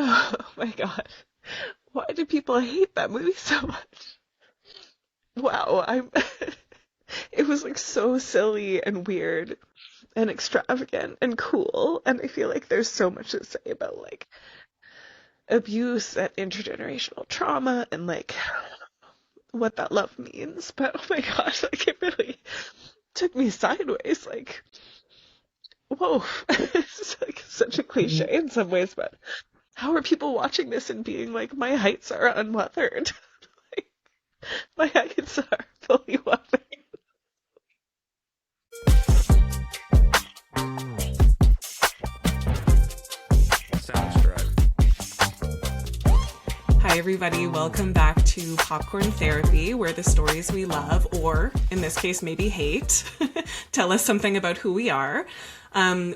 Oh my God. Why do people hate that movie so much? Wow, I'm it was like so silly and weird and extravagant and cool, and I feel like there's so much to say about like abuse and intergenerational trauma and like what that love means. But oh my gosh, like it really took me sideways. Like, whoa, it's like such a cliche in some ways, but how are people watching this and being like, my heights are unweathered? Like, my heights are fully weathered. Soundstripe. Hi, everybody. Welcome back to Popcorn Therapy, where the stories we love, or in this case, maybe hate, tell us something about who we are.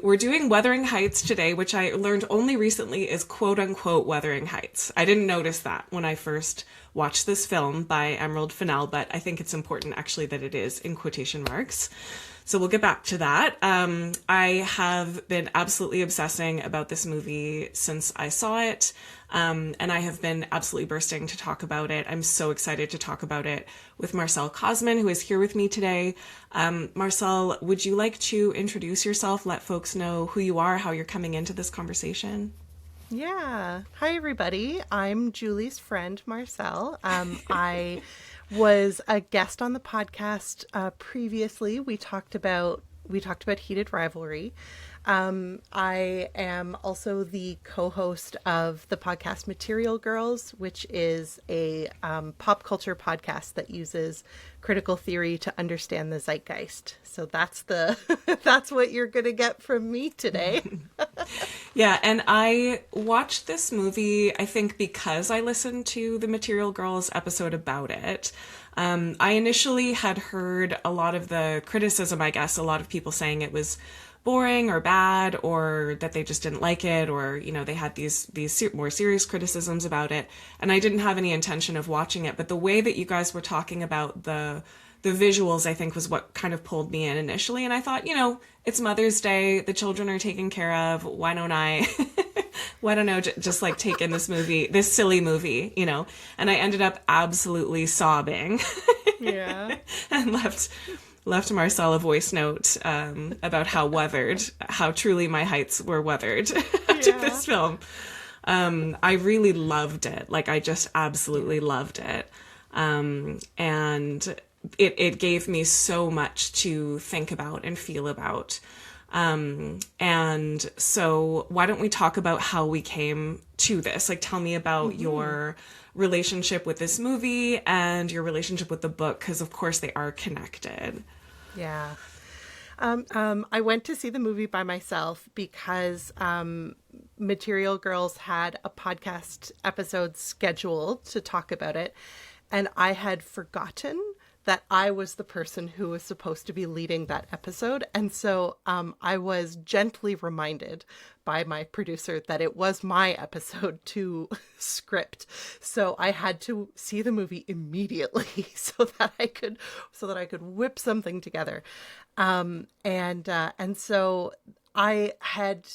We're doing Wuthering Heights today, which I learned only recently is quote unquote Wuthering Heights. I didn't notice that when I first watched this film by Emerald Fennell, but I think it's important actually that it is in quotation marks. So we'll get back to that. I have been absolutely obsessing about this movie since I saw it. And I have been absolutely bursting to talk about it. I'm so excited to talk about it with Marcelle Kosman, who is here with me today. Marcelle, would you like to introduce yourself, let folks know who you are, how you're coming into this conversation? Yeah. Hi, everybody. I'm Julie's friend, Marcelle. I was a guest on the podcast previously. We talked about heated rivalry. I am also the co-host of the podcast Material Girls, which is a pop culture podcast that uses critical theory to understand the zeitgeist. So that's that's what you're going to get from me today. Yeah, and I watched this movie, I think, because I listened to the Material Girls episode about it. I initially had heard a lot of the criticism, I guess, a lot of people saying it was boring or bad, or that they just didn't like it, or, you know, they had these more serious criticisms about it. And I didn't have any intention of watching it, but the way that you guys were talking about the visuals, I think, was what kind of pulled me in initially. And I thought, you know, it's Mother's Day, the children are taken care of. Why don't I, just like take in this movie, this silly movie, you know? And I ended up absolutely sobbing. Yeah. And left Marcelle a voice note about how truly my heights were weathered after this film. I really loved it. Like, I just absolutely loved it. And it gave me so much to think about and feel about. And so why don't we talk about how we came to this? Like, tell me about your relationship with this movie and your relationship with the book, because of course they are connected. Yeah. I went to see the movie by myself because Material Girls had a podcast episode scheduled to talk about it, and I had forgotten that I was the person who was supposed to be leading that episode. And so I was gently reminded by my producer that it was my episode to script. So I had to see the movie immediately so that I could whip something together. And so I had,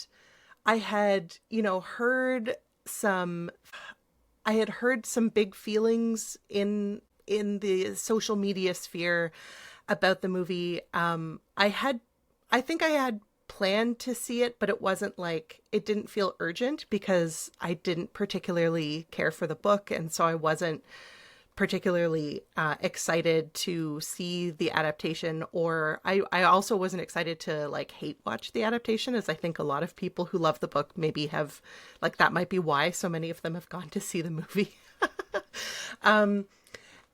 you know, heard some big feelings in the social media sphere about the movie. I think I had planned to see it, but it wasn't like, it didn't feel urgent because I didn't particularly care for the book. And so I wasn't particularly excited to see the adaptation, or I also wasn't excited to like hate watch the adaptation, as I think a lot of people who love the book maybe have, like, that might be why so many of them have gone to see the movie.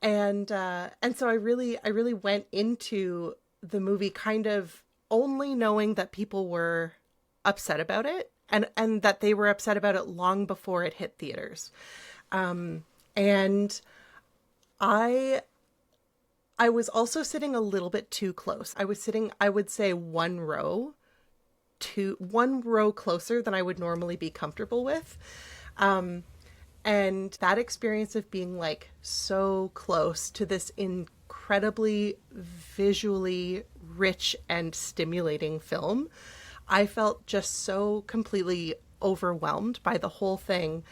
And so I really went into the movie kind of only knowing that people were upset about it, and that they were upset about it long before it hit theaters. And I was also sitting a little bit too close. I was sitting, I would say, one row closer than I would normally be comfortable with. And that experience of being like so close to this incredibly visually rich and stimulating film, I felt just so completely overwhelmed by the whole thing.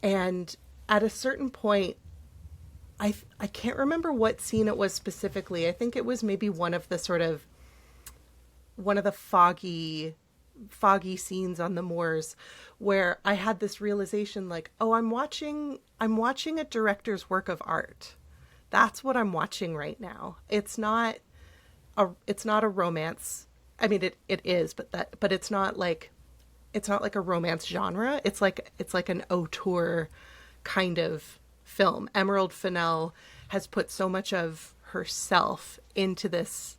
And at a certain point, I can't remember what scene it was specifically. I think it was maybe one of the foggy scenes on the moors, where I had this realization, like, oh, I'm watching a director's work of art. That's what I'm watching right now. It's not a romance. I mean, it is, but it's not like a romance genre. It's like an auteur kind of film. Emerald Fennell has put so much of herself into this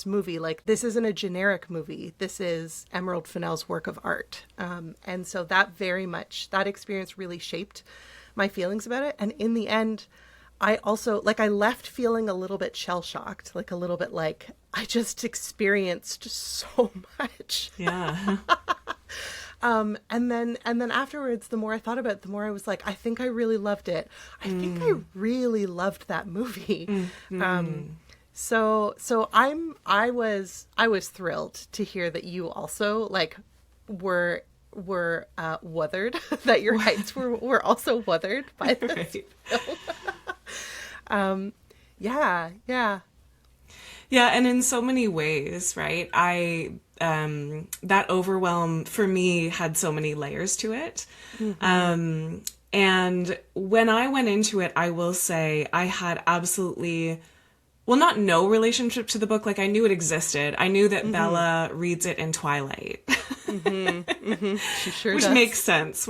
movie. Like, this isn't a generic movie. This is Emerald Fennell's work of art. And so that experience really shaped my feelings about it. And in the end, I also, like, I left feeling a little bit shell-shocked, like a little bit like I just experienced so much. Yeah. And then afterwards, the more I thought about it, the more I was like, I think I really loved it. I think I really loved that movie. So I was thrilled to hear that you also, like, were wuthered, that your heights were also wuthered by this film. Yeah. Yeah, and in so many ways, right? That overwhelm for me had so many layers to it. And when I went into it, I will say I had absolutely, well, not no relationship to the book. Like, I knew it existed. I knew that Bella reads it in Twilight. She sure Which does. makes sense,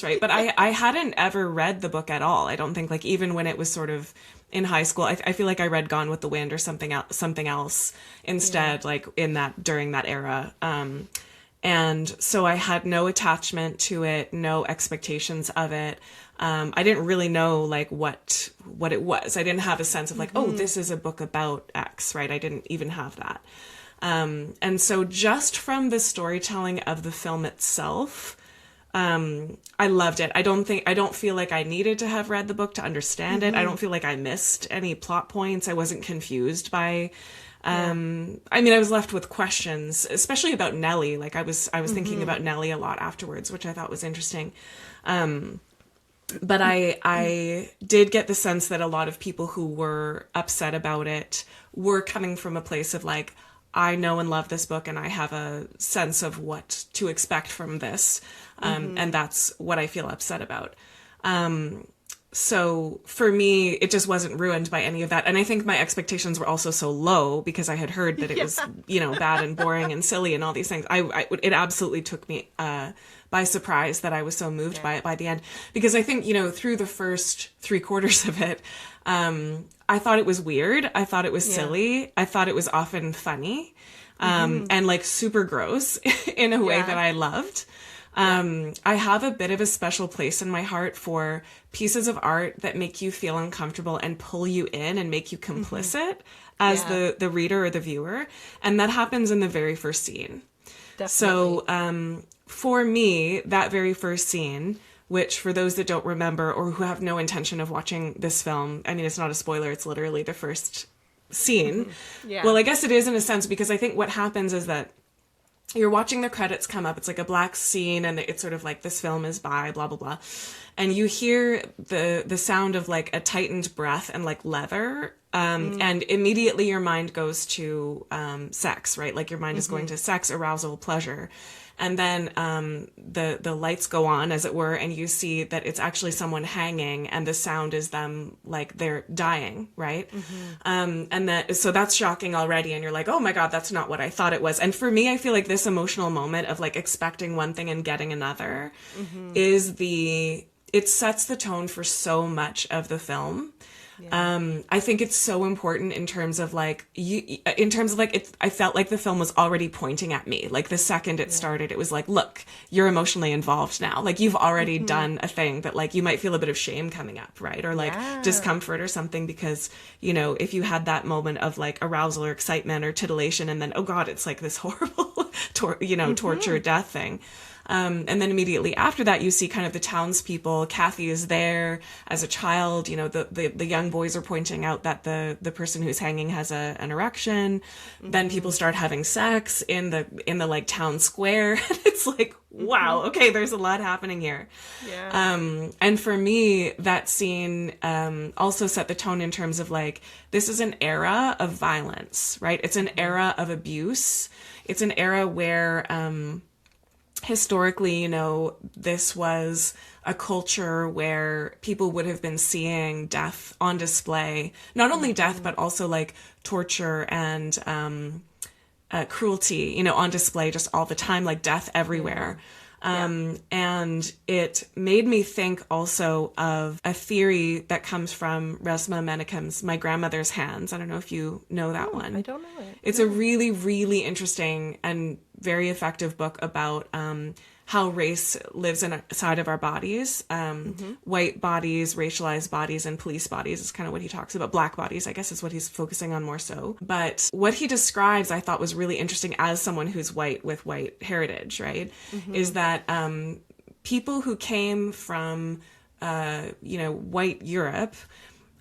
right? But I hadn't ever read the book at all. I don't think, like, even when it was sort of in high school, I feel like I read Gone with the Wind or something else instead, like, during that era. And so I had no attachment to it, no expectations of it. I didn't really know, like, what it was. I didn't have a sense of, like, oh, this is a book about X, right? I didn't even have that. And so just from the storytelling of the film itself, I loved it. I don't feel like I needed to have read the book to understand it. I don't feel like I missed any plot points. I wasn't confused by, I mean, I was left with questions, especially about Nellie. Like, I was thinking about Nellie a lot afterwards, which I thought was interesting. But I did get the sense that a lot of people who were upset about it were coming from a place of, like, I know and love this book and I have a sense of what to expect from this. And that's what I feel upset about. So for me, it just wasn't ruined by any of that. And I think my expectations were also so low because I had heard that it was, bad and boring and silly and all these things. It absolutely took me by surprise that I was so moved by it by the end. Because I think, through the first 3/4 of it, I thought it was weird. I thought it was silly. I thought it was often funny, and, like, super gross in a way that I loved. I have a bit of a special place in my heart for pieces of art that make you feel uncomfortable and pull you in and make you complicit as the reader or the viewer. And that happens in the very first scene. Definitely. So, for me, that very first scene, which for those that don't remember or who have no intention of watching this film, I mean, it's not a spoiler, it's literally the first scene. Well, I guess it is in a sense, because I think what happens is that you're watching the credits come up. It's like a black scene and it's sort of like, this film is by blah, blah, blah. And you hear the sound of, like, a tightened breath and, like, leather. And immediately your mind goes to sex, right? Like, your mind is going to sex, arousal, pleasure. And then the lights go on, as it were, and you see that it's actually someone hanging, and the sound is them, like, they're dying, right? So that's shocking already, and you're like, oh my God, that's not what I thought it was. And for me, I feel like this emotional moment of, like, expecting one thing and getting another it sets the tone for so much of the film. I think it's so important in terms of, like, I felt like the film was already pointing at me. Like, the second it started, it was like, look, you're emotionally involved now. Like, you've already done a thing that, like, you might feel a bit of shame coming up, right? Or, like, discomfort or something, because, if you had that moment of, like, arousal or excitement or titillation, and then, oh God, it's like this horrible, torture, death thing. And then immediately after that, you see kind of the townspeople. Kathy is there as a child. You know, the young boys are pointing out that the person who's hanging has an erection. Then people start having sex in the like town square. It's like, wow, okay, there's a lot happening here. Yeah. And for me, that scene also set the tone in terms of like, this is an era of violence, right? It's an era of abuse. It's an era where historically, you know, this was a culture where people would have been seeing death on display, not only death, but also like torture and cruelty, you know, on display just all the time, like death everywhere. And it made me think also of a theory that comes from Resmaa Menakem's My Grandmother's Hands. I don't know if you know that one. I don't know it. It's a really, really interesting and very effective book about how race lives inside of our bodies. White bodies, racialized bodies, and police bodies is kind of what he talks about. Black bodies, I guess, is what he's focusing on more so. But what he describes, I thought was really interesting as someone who's white with white heritage, right? Is that people who came from, white Europe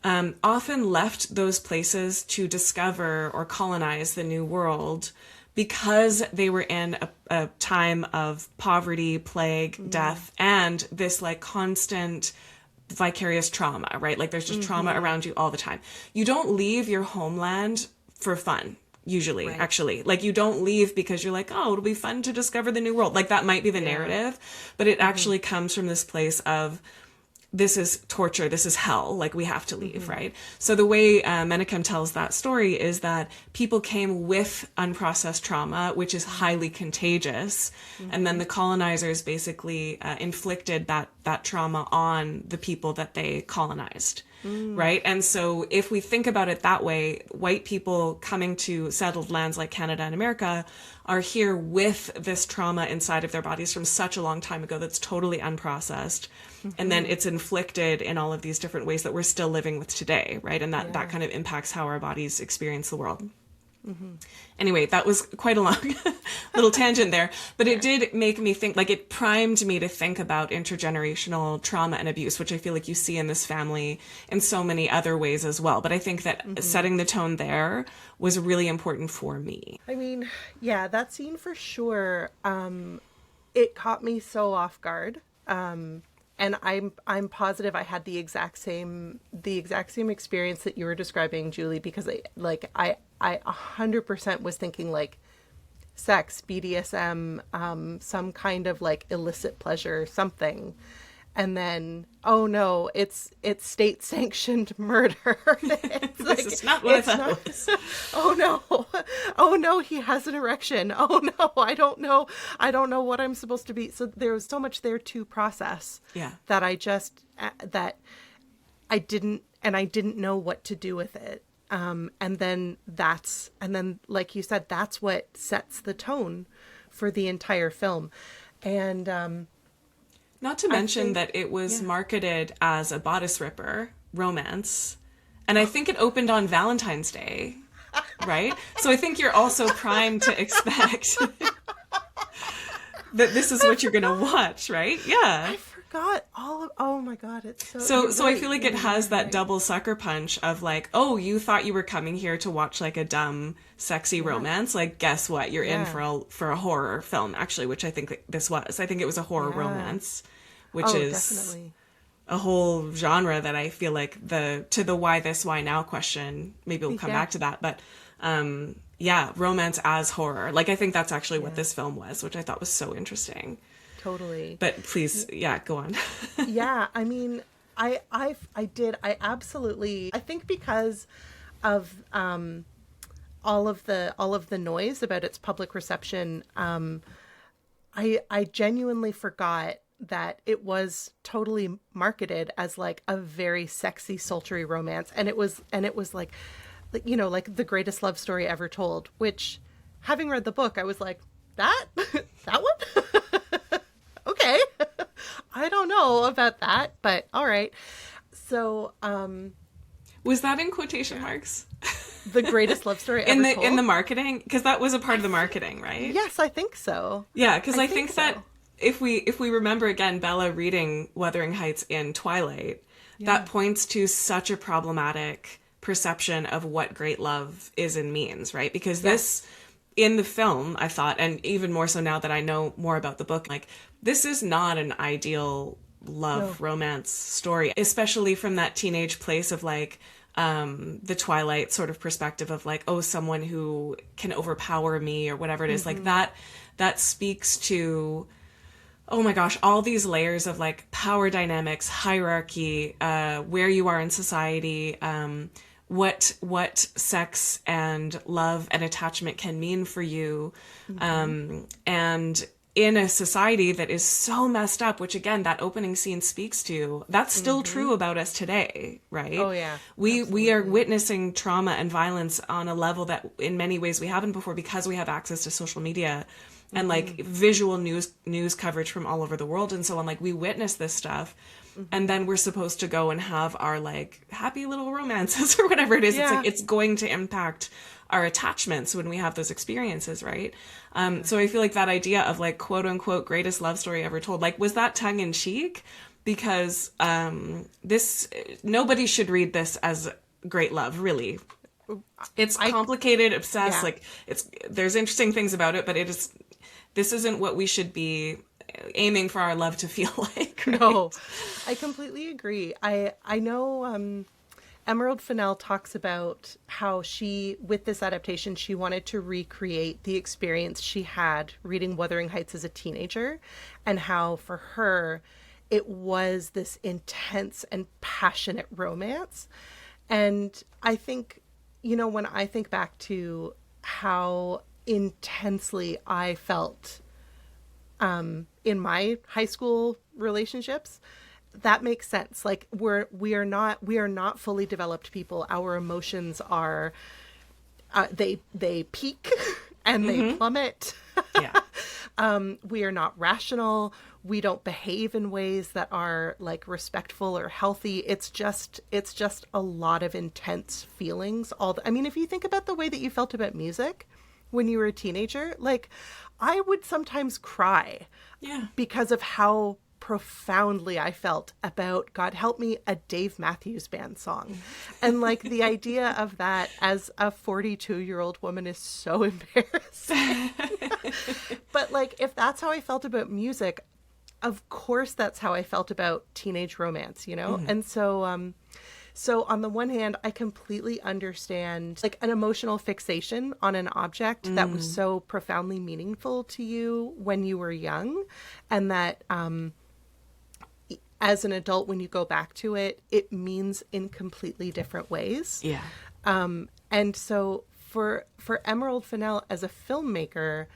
often left those places to discover or colonize the New World because they were in a time of poverty, plague, death, and this like constant vicarious trauma, right? Like there's just trauma around you all the time. You don't leave your homeland for fun, usually, actually. Like you don't leave because you're like, oh, it'll be fun to discover the new world. Like that might be the narrative, but it actually comes from this place of, this is torture, this is hell, like we have to leave, right? So the way Menakem tells that story is that people came with unprocessed trauma, which is highly contagious, and then the colonizers basically inflicted that trauma on the people that they colonized, right? And so if we think about it that way, white people coming to settled lands like Canada and America are here with this trauma inside of their bodies from such a long time ago that's totally unprocessed. And then it's inflicted in all of these different ways that we're still living with today, right? And that kind of impacts how our bodies experience the world. Anyway, that was quite a long little tangent there, but it did make me think, like it primed me to think about intergenerational trauma and abuse, which I feel like you see in this family in so many other ways as well. But I think that setting the tone there was really important for me. I mean, yeah, that scene for sure, it caught me so off guard. And I'm positive I had the exact same experience that you were describing, Julie, because I 100% was thinking like sex, BDSM, some kind of like illicit pleasure, something. And then, oh no, it's state sanctioned murder. It's like, This is not what I thought it was. Oh no, he has an erection. Oh no, I don't know what I'm supposed to be. So there was so much there to process. Yeah. That I didn't know what to do with it. And then like you said, that's what sets the tone for the entire film. And not to mention that it was marketed as a bodice ripper romance. And I think it opened on Valentine's Day, right? So I think you're also primed to expect that this is what you're going to watch, right? Yeah. I forgot oh my God, it's So I feel like it has that double sucker punch of like, oh, you thought you were coming here to watch like a dumb, sexy romance. Like, guess what? You're in for a horror film, actually, which I think this was. I think it was a horror romance, which is definitely a whole genre that I feel like to the why this, why now question, maybe we'll come back to that. But romance as horror. Like, I think that's actually what this film was, which I thought was so interesting. Totally. But please, go on. Yeah, I mean, I absolutely, I think because of all of the noise about its public reception, I genuinely forgot that it was totally marketed as like a very sexy, sultry romance, and it was like, you know, like the greatest love story ever told, which, having read the book, I was like, that one? Okay. I don't know about that, but all right. So, was that in quotation marks? The greatest love story ever told? In the marketing? Because that was a part of the marketing, right? Yes, I think so. Yeah, because I think that if we remember again Bella reading Wuthering Heights in Twilight, that points to such a problematic perception of what great love is and means, right? Because this, in the film, I thought, and even more so now that I know more about the book, like, this is not an ideal love romance story, especially from that teenage place of like, the Twilight sort of perspective of like, oh, someone who can overpower me or whatever it is, like that speaks to, oh my gosh, all these layers of like power dynamics, hierarchy, where you are in society, what sex and love and attachment can mean for you. And in a society that is so messed up, which again, that opening scene speaks to, that's still true about us today, right? Oh yeah. We are witnessing trauma and violence on a level that in many ways we haven't before, because we have access to social media and like visual news coverage from all over the world and so on. Like, we witness this stuff, and then we're supposed to go and have our like happy little romances or whatever it is. It's like, it's going to impact our attachments when we have those experiences, right? So I feel like that idea of like quote unquote greatest love story ever told, like, was that tongue in cheek? Because nobody should read this as great love, really. It's complicated, obsessed, like there's interesting things about it, but this isn't what we should be aiming for our love to feel like, right? No, I completely agree. I know Emerald Fennell talks about how she, with this adaptation, she wanted to recreate the experience she had reading Wuthering Heights as a teenager, and how for her it was this intense and passionate romance. And I think, you know, when I think back to how intensely I felt in my high school relationships, that makes sense. Like, we are not fully developed people. Our emotions are they peak and they plummet. We are not rational. We don't behave in ways that are like respectful or healthy. It's just a lot of intense feelings. I mean, if you think about the way that you felt about music when you were a teenager, like, I would sometimes cry because of how profoundly I felt about, God help me, a Dave Matthews Band song. And like, the idea of that as a 42-year-old woman is so embarrassing. But like, if that's how I felt about music, of course that's how I felt about teenage romance, you know? And so so on the one hand, I completely understand like an emotional fixation on an object that was so profoundly meaningful to you when you were young, and that as an adult, when you go back to it, it means in completely different ways. And so for Emerald Fennell as a filmmaker,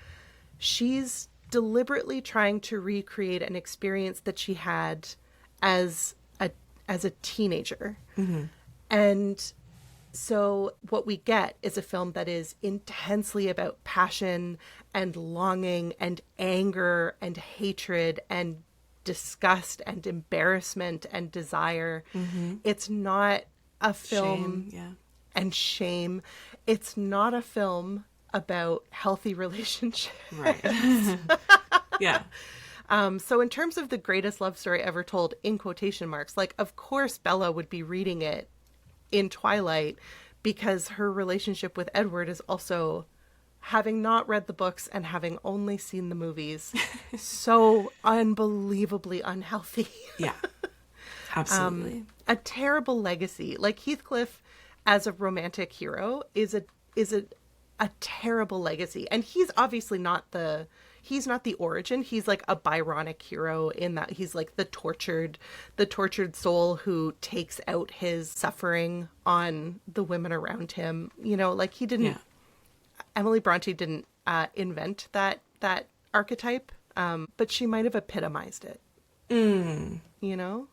she's deliberately trying to recreate an experience that she had as a teenager. And so what we get is a film that is intensely about passion and longing and anger and hatred and disgust and embarrassment and desire. It's not a film and shame. It's not a film about healthy relationships. Right. So in terms of the greatest love story ever told, in quotation marks, like, of course Bella would be reading it in Twilight, because her relationship with Edward is also, having not read the books and having only seen the movies, so unbelievably unhealthy. Absolutely. A terrible legacy. Like, Heathcliff as a romantic hero is a terrible legacy. And he's obviously not the origin. He's like a Byronic hero in that he's like the tortured soul who takes out his suffering on the women around him. You know, like, he didn't, Emily Bronte didn't invent that archetype, but she might have epitomized it. You know?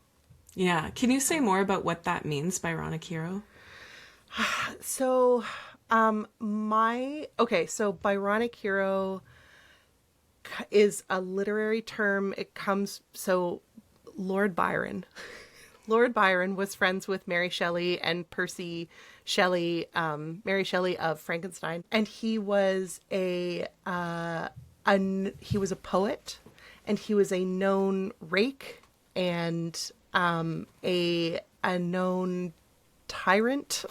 Yeah. Can you say more about what that means, Byronic hero? So, so Byronic hero is a literary term. It comes, so Lord Byron was friends with Mary Shelley and Percy Shelley, Mary Shelley of Frankenstein. And he was he was a poet, and he was a known rake and a known tyrant.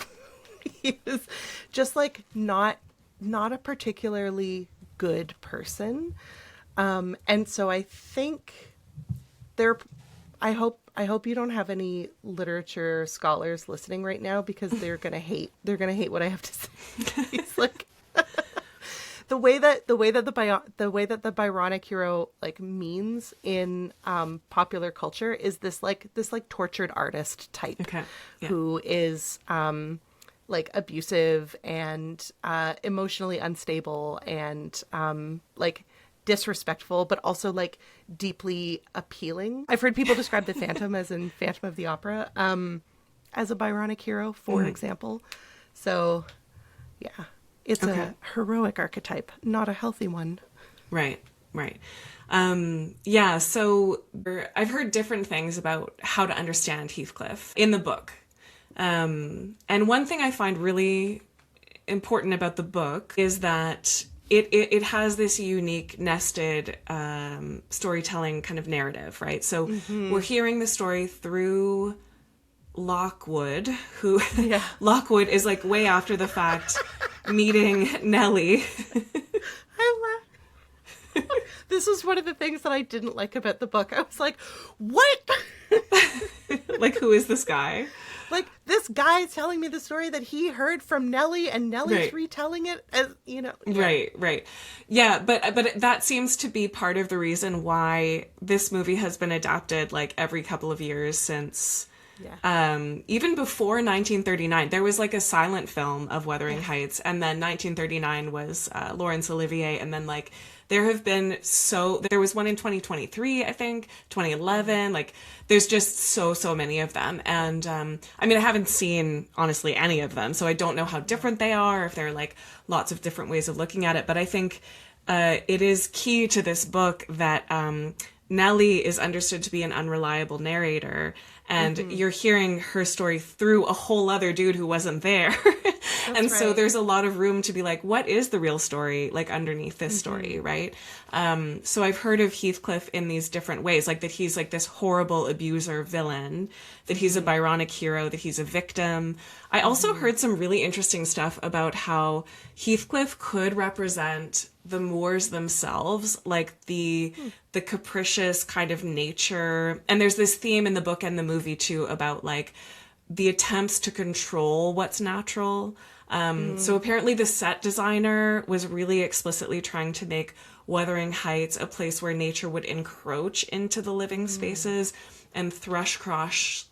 He was just like not a particularly good person. And so I think I hope you don't have any literature scholars listening right now, because they're gonna hate what I have to say. It's like the way that the Byronic hero like means in popular culture is this tortured artist type. Okay. Yeah. Who is like abusive and emotionally unstable and like disrespectful, but also like deeply appealing. I've heard people describe the Phantom as in Phantom of the Opera as a Byronic hero, for example. So yeah, it's a heroic archetype, not a healthy one. Right. Yeah, so I've heard different things about how to understand Heathcliff in the book. And one thing I find really important about the book is that it has this unique nested storytelling kind of narrative, right? So we're hearing the story through Lockwood, who Lockwood is like way after the fact meeting Nellie. This was one of the things that I didn't like about the book. I was like, what? Like, who is this guy? Like, this guy's telling me the story that he heard from Nellie, and Nellie's Right. retelling it as, you know. Yeah. Right. Yeah, but that seems to be part of the reason why this movie has been adapted like every couple of years since. Yeah. Even before 1939, there was like a silent film of Wuthering Heights, and then 1939 was Laurence Olivier, and then like there was one in 2023, I think, 2011, like there's just so many of them. And I mean, I haven't seen honestly any of them, so I don't know how different they are, if there are like lots of different ways of looking at it, but I think it is key to this book that Nellie is understood to be an unreliable narrator, and you're hearing her story through a whole other dude who wasn't there. And so right. there's a lot of room to be like, what is the real story, like underneath this story, right? So I've heard of Heathcliff in these different ways, like that he's like this horrible abuser villain, that he's a Byronic hero, that he's a victim. I also heard some really interesting stuff about how Heathcliff could represent the Moors themselves, like the capricious kind of nature. And there's this theme in the book and the movie too about like the attempts to control what's natural. So apparently the set designer was really explicitly trying to make Wuthering Heights a place where nature would encroach into the living spaces, and Thrushcross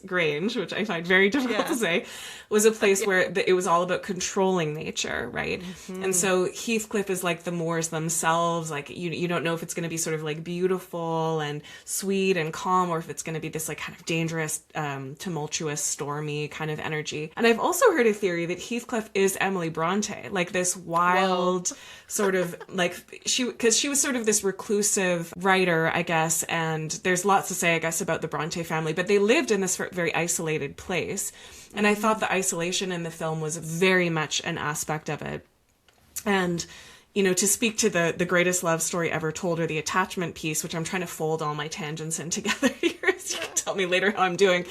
Grange, which I find very difficult to say, was a place where it was all about controlling nature, right? And so Heathcliff is like the Moors themselves, like you don't know if it's going to be sort of like beautiful and sweet and calm, or if it's going to be this like kind of dangerous, tumultuous, stormy kind of energy. And I've also heard a theory that Heathcliff is Emily Bronte, like this wild sort of like because she was sort of this reclusive writer, I guess, and there's lots to say, I guess, about the Bronte family, but they lived in this very isolated place. And I thought the isolation in the film was very much an aspect of it. And, you know, to speak to the greatest love story ever told, or the attachment piece, which I'm trying to fold all my tangents in together here, so you can tell me later how I'm doing.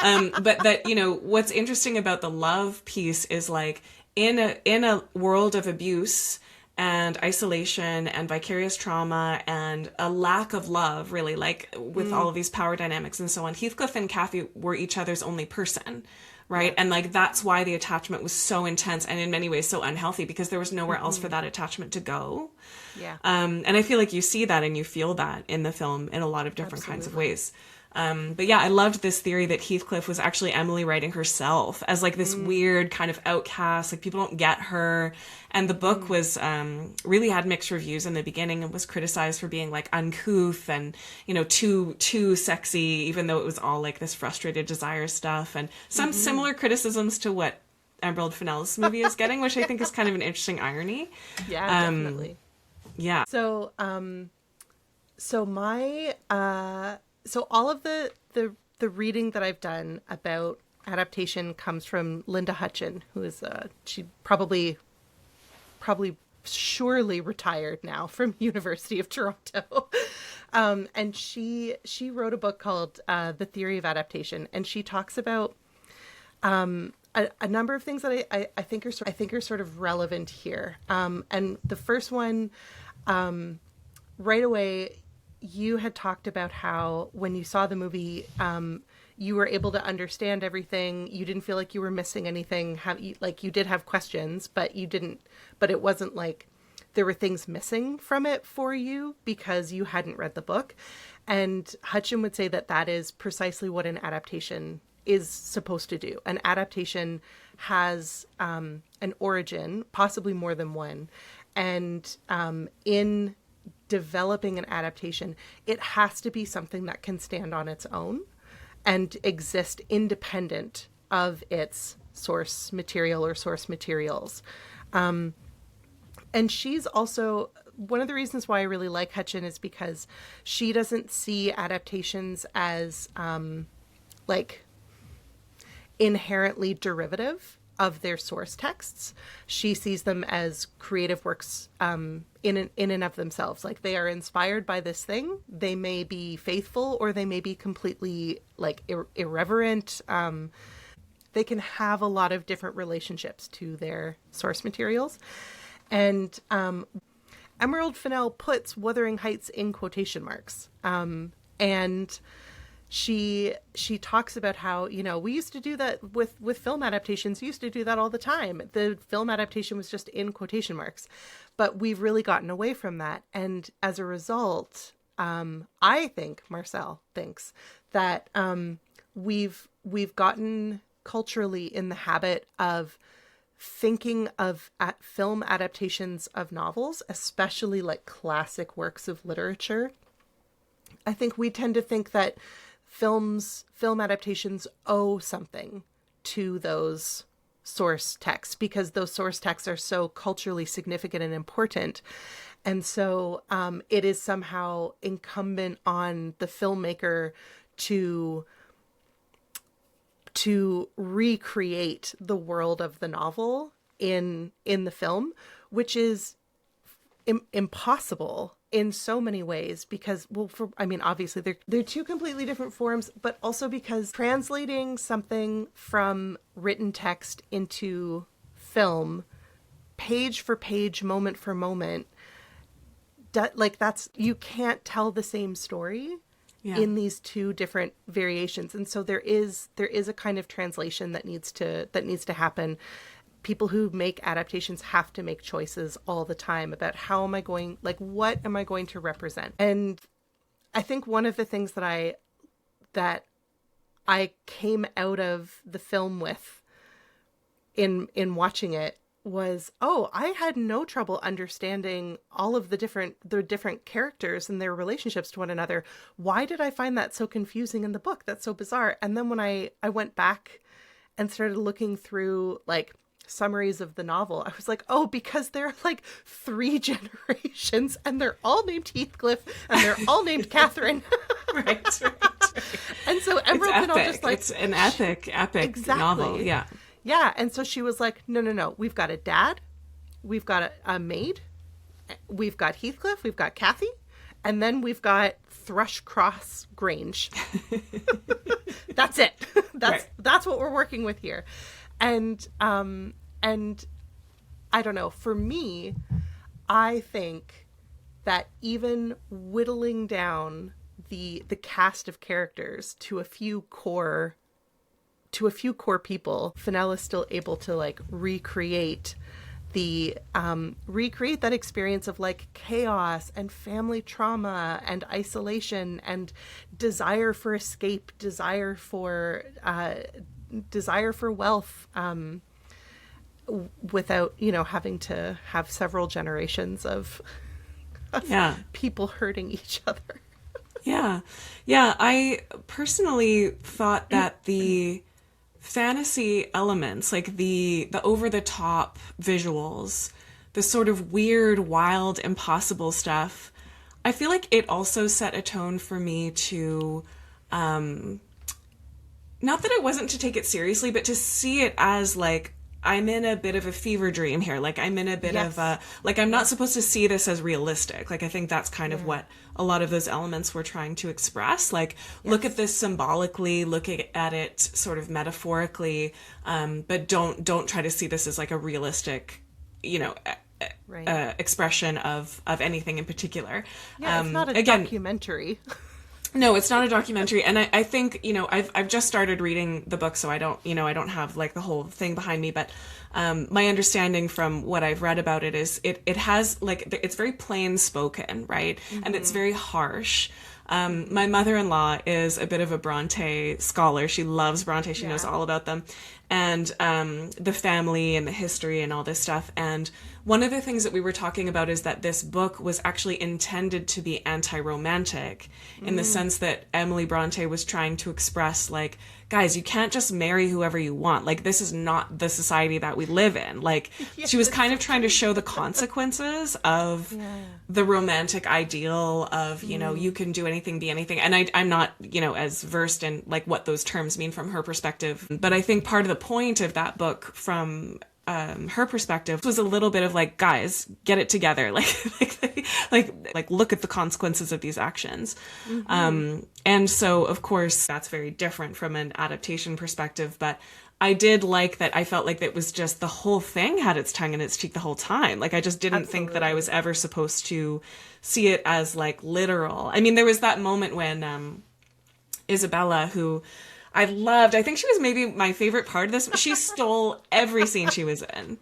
But that, you know, what's interesting about the love piece is like in a world of abuse and isolation and vicarious trauma and a lack of love, really, like with all of these power dynamics and so on, Heathcliff and Kathy were each other's only person, right? And like that's why the attachment was so intense and in many ways so unhealthy, because there was nowhere else for that attachment to go. Yeah. And I feel like you see that and you feel that in the film in a lot of different kinds of ways. But yeah, I loved this theory that Heathcliff was actually Emily writing herself as like this weird kind of outcast, like people don't get her. And the book was really had mixed reviews in the beginning and was criticized for being like uncouth and, you know, too sexy, even though it was all like this frustrated desire stuff, and some similar criticisms to what Emerald Fennell's movie is getting, which I think is kind of an interesting irony. Yeah, definitely. Yeah. So, so all of the reading that I've done about adaptation comes from Linda Hutchin, who is she probably surely retired now from University of Toronto. And she wrote a book called The Theory of Adaptation, and she talks about a number of things that I think are sort of relevant here. And the first one, right away, you had talked about how when you saw the movie, you were able to understand everything. You didn't feel like you were missing anything. You did have questions, but it wasn't like there were things missing from it for you because you hadn't read the book. And Hutchin would say that is precisely what an adaptation is supposed to do. An adaptation has an origin, possibly more than one. And in developing an adaptation, it has to be something that can stand on its own and exist independent of its source material or source materials. And she's also, one of the reasons why I really like Hutchin is because she doesn't see adaptations as inherently derivative of their source texts. She sees them as creative works in and of themselves. Like, they are inspired by this thing. They may be faithful or they may be completely irreverent. They can have a lot of different relationships to their source materials. And Emerald Fennell puts Wuthering Heights in quotation marks. And she talks about how, we used to do that with film adaptations. We used to do that all the time. The film adaptation was just in quotation marks, but we've really gotten away from that. And as a result, I think Marcelle thinks that we've gotten culturally in the habit of thinking of film adaptations of novels, especially like classic works of literature. I think we tend to think that film adaptations owe something to those source texts because those source texts are so culturally significant and important. And so it is somehow incumbent on the filmmaker to recreate the world of the novel in the film, which is impossible in so many ways because, obviously they're two completely different forms, but also because translating something from written text into film, page for page, moment for moment, you can't tell the same story in these two different variations. And so there is a kind of translation that needs to happen. People who make adaptations have to make choices all the time about what am I going to represent? And I think one of the things that I came out of the film with in watching it was, I had no trouble understanding all of the different characters and their relationships to one another. Why did I find that so confusing in the book? That's so bizarre. And then when I went back and started looking through summaries of the novel, I was like, because there are 3 generations and they're all named Heathcliff and they're all named Catherine. Right. And so Emerald Fennell just it's an epic novel. Yeah. Yeah. And so she was like, no. We've got a dad. We've got a maid. We've got Heathcliff. We've got Cathy. And then we've got Thrushcross Grange. That's it. That's what we're working with here. And I don't know, for me, I think that even whittling down the cast of characters to a few core people, Fennell is still able to recreate that experience of chaos and family trauma and isolation and desire for escape, desire for wealth, without having to have several generations of people hurting each other. Yeah. I personally thought that the fantasy elements, the over-the-top visuals, the sort of weird, wild, impossible stuff, I feel like it also set a tone for me to, not that it wasn't to take it seriously, but to see it as a I'm in a bit of a fever dream here. Like I'm in a bit of a, like I'm not supposed to see this as realistic. Like I think that's kind of what a lot of those elements were trying to express. Like look at this symbolically, look at it sort of metaphorically, but don't try to see this as like a realistic, you know, expression of anything in particular. Yeah, it's not a documentary. No, it's not a documentary. And I think, you know, I've just started reading the book, so I don't have like the whole thing behind me, but my understanding from what I've read about it is it has like, it's very plain spoken, right? And it's very harsh. My mother-in-law is a bit of a Bronte scholar. She loves Bronte. She knows all about them. And the family and the history and all this stuff. And one of the things that we were talking about is that this book was actually intended to be anti-romantic in the sense that Emily Bronte was trying to express, like, guys, you can't just marry whoever you want. Like, this is not the society that we live in. Like, she was kind of trying to show the consequences of the romantic ideal of, you know, you can do anything, be anything. And I'm not, you know, as versed in, like, what those terms mean from her perspective. But I think part of the point of that book from her perspective was a little bit of like, guys, get it together. Like look at the consequences of these actions. And so of course that's very different from an adaptation perspective, but I did like that. I felt like it was just the whole thing had its tongue in its cheek the whole time. Like I just didn't think that I was ever supposed to see it as like literal. I mean, there was that moment when Isabella, who I loved. I think she was maybe my favorite part of this. She stole every scene she was in.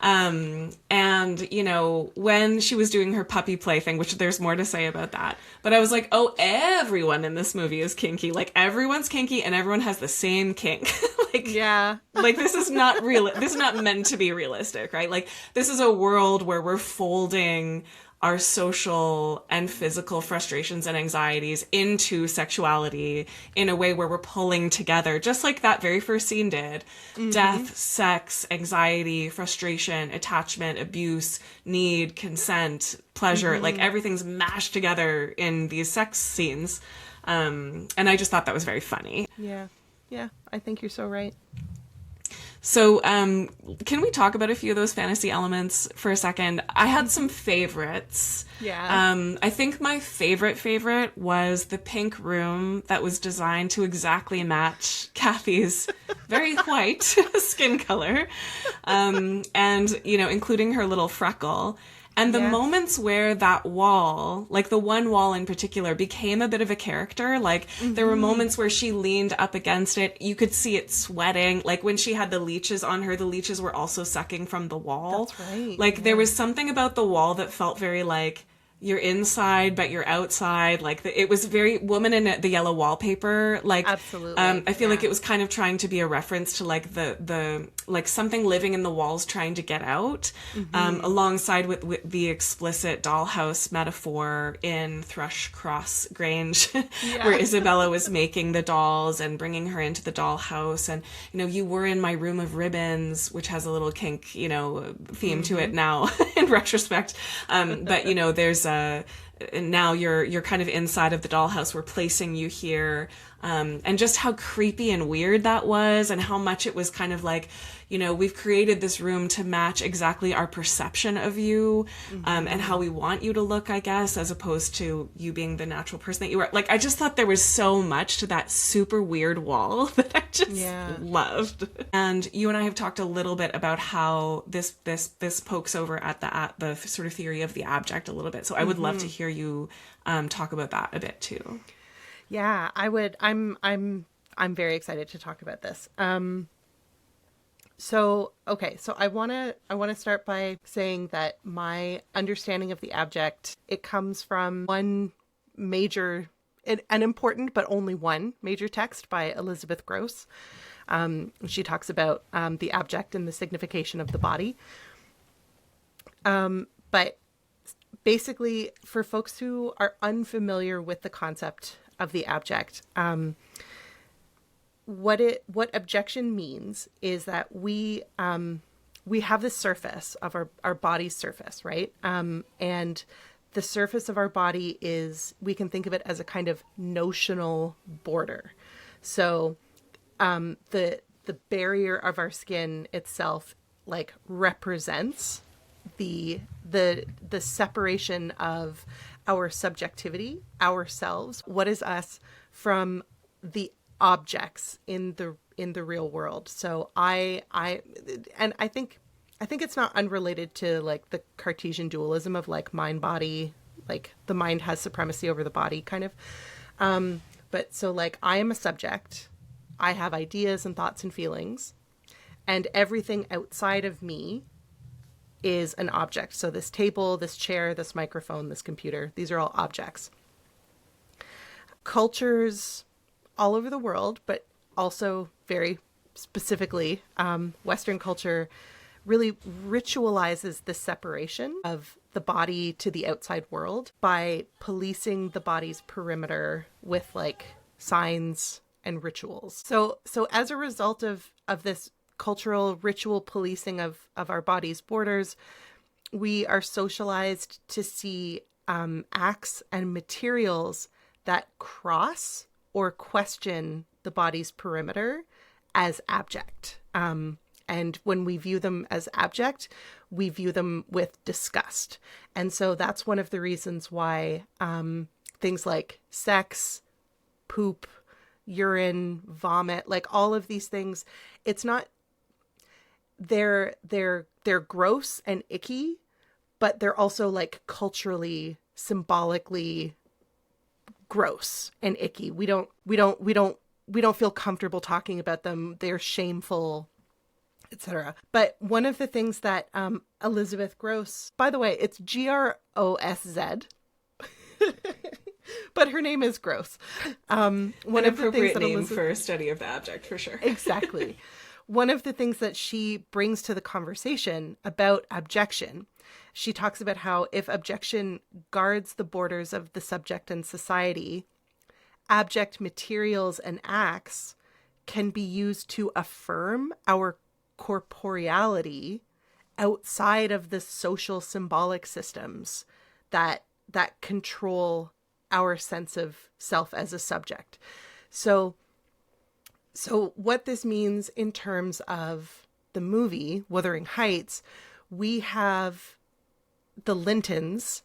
And, you know, when she was doing her puppy play thing, which there's more to say about that, but I was like, oh, everyone in this movie is kinky. Like everyone's kinky and everyone has the same kink. Like this is not real. This is not meant to be realistic, right? Like this is a world where we're folding our social and physical frustrations and anxieties into sexuality in a way where we're pulling together, just like that very first scene did. Death, sex, anxiety, frustration, attachment, abuse, need, consent, pleasure, like everything's mashed together in these sex scenes. And I just thought that was very funny. Yeah, I think you're so right. So, can we talk about a few of those fantasy elements for a second? I had some favorites. Yeah. I think my favorite was the pink room that was designed to exactly match Kathy's very white skin color. And, you know, including her little freckle. And the moments where that wall, like the one wall in particular, became a bit of a character, like there were moments where she leaned up against it. You could see it sweating. Like when she had the leeches on her, the leeches were also sucking from the wall. That's right. Like there was something about the wall that felt very like you're inside, but you're outside. Like it was very Woman in the Yellow Wallpaper. Like, absolutely. I feel like it was kind of trying to be a reference to like the like something living in the walls trying to get out, alongside with the explicit dollhouse metaphor in Thrushcross Grange, where Isabella was making the dolls and bringing her into the dollhouse. And, you know, you were in my room of ribbons, which has a little kink, you know, theme to it now in retrospect. But, you know, there's now you're kind of inside of the dollhouse. We're placing you here. And just how creepy and weird that was, and how much it was kind of like, you know, we've created this room to match exactly our perception of you, and how we want you to look, I guess, as opposed to you being the natural person that you are. Like, I just thought there was so much to that super weird wall that I just loved. And you and I have talked a little bit about how this pokes over at the sort of theory of the abject a little bit. So I would love to hear you talk about that a bit too. Yeah, I would. I'm very excited to talk about this. So I want to start by saying that my understanding of the abject, it comes from one major, an important but only one major text by Elizabeth Gross. She talks about the abject and the signification of the body. But basically, for folks who are unfamiliar with the concept of the abject, what abjection means is that we have this surface of our body's surface, right? And the surface of our body we can think of it as a kind of notional border. So the barrier of our skin itself like represents the separation of our subjectivity, ourselves, what is us, from the objects in the real world. So I think it's not unrelated to like the Cartesian dualism of like mind body, like the mind has supremacy over the body kind of. But so like I am a subject, I have ideas and thoughts and feelings, and everything outside of me is an object. So this table, this chair, this microphone, this computer, these are all objects. Cultures all over the world, but also very specifically, Western culture really ritualizes the separation of the body to the outside world by policing the body's perimeter with like signs and rituals. So as a result of this cultural ritual policing of our body's borders, we are socialized to see acts and materials that cross or question the body's perimeter as abject. And when we view them as abject, we view them with disgust. And so that's one of the reasons why things like sex, poop, urine, vomit, like all of these things, it's not, they're gross and icky, but they're also like culturally, symbolically gross and icky. We don't feel comfortable talking about them. They're shameful, etc. But one of the things that Elizabeth Grosz, by the way, it's Grosz, but her name is Grosz. One An of the things appropriate that name for a study of the abject, for sure. Exactly. One of the things that she brings to the conversation about abjection, she talks about how if abjection guards the borders of the subject and society, abject materials and acts can be used to affirm our corporeality outside of the social symbolic systems that control our sense of self as a subject. So what this means in terms of the movie Wuthering Heights, we have the Lintons,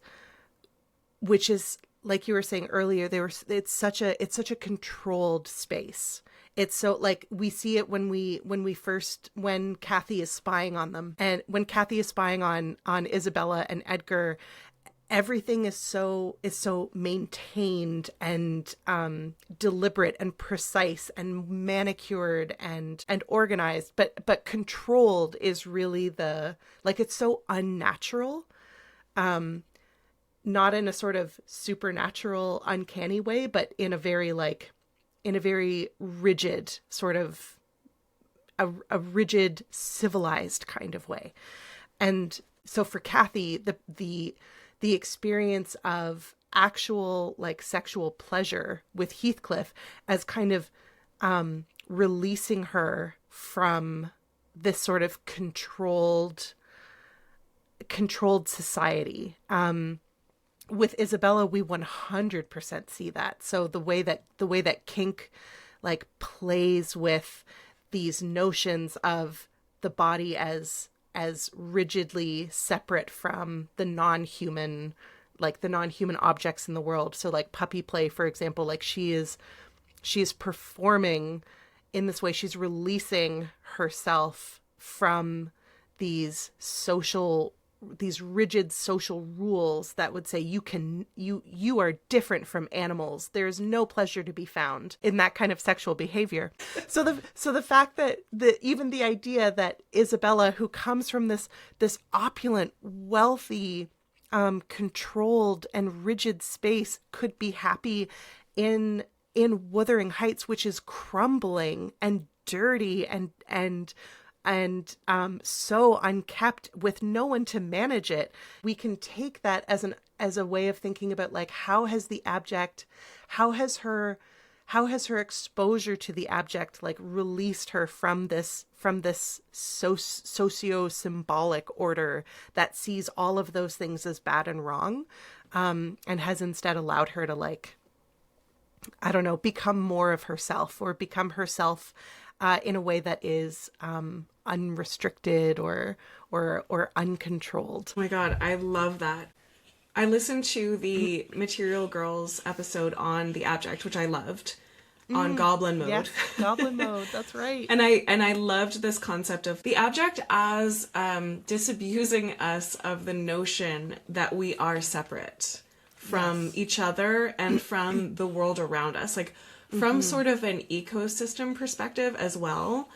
which is, like you were saying earlier, it's such a controlled space. It's so like we see it when Kathy is spying on them, and when Kathy is spying on Isabella and Edgar, everything is so maintained and deliberate and precise and manicured and organized, but controlled is really it's so unnatural, not in a sort of supernatural uncanny way, but in a very rigid sort of a rigid civilized kind of way. And so for Kathy, the experience of actual like sexual pleasure with Heathcliff as kind of releasing her from this sort of controlled society. With Isabella, we 100% see that. So the way that kink like plays with these notions of the body as rigidly separate from the non-human objects in the world. So like puppy play, for example, like she is performing in this way. She's releasing herself from these rigid social rules that would say you are different from animals. There's no pleasure to be found in that kind of sexual behavior. So the fact that even the idea that Isabella, who comes from this opulent, wealthy, controlled and rigid space, could be happy in Wuthering Heights, which is crumbling and dirty and so unkept with no one to manage it. We can take that as a way of thinking about like how has her exposure to the abject like released her from this socio-symbolic order that sees all of those things as bad and wrong, and has instead allowed her to like I don't know, become more of herself, or become herself in a way that is unrestricted or uncontrolled. Oh my God, I love that. I listened to the Material Girls episode on the abject, which I loved, on Goblin Mode. Yes, Goblin Mode, that's right. And I loved this concept of the abject as disabusing us of the notion that we are separate from each other and from the world around us, like from sort of an ecosystem perspective as well.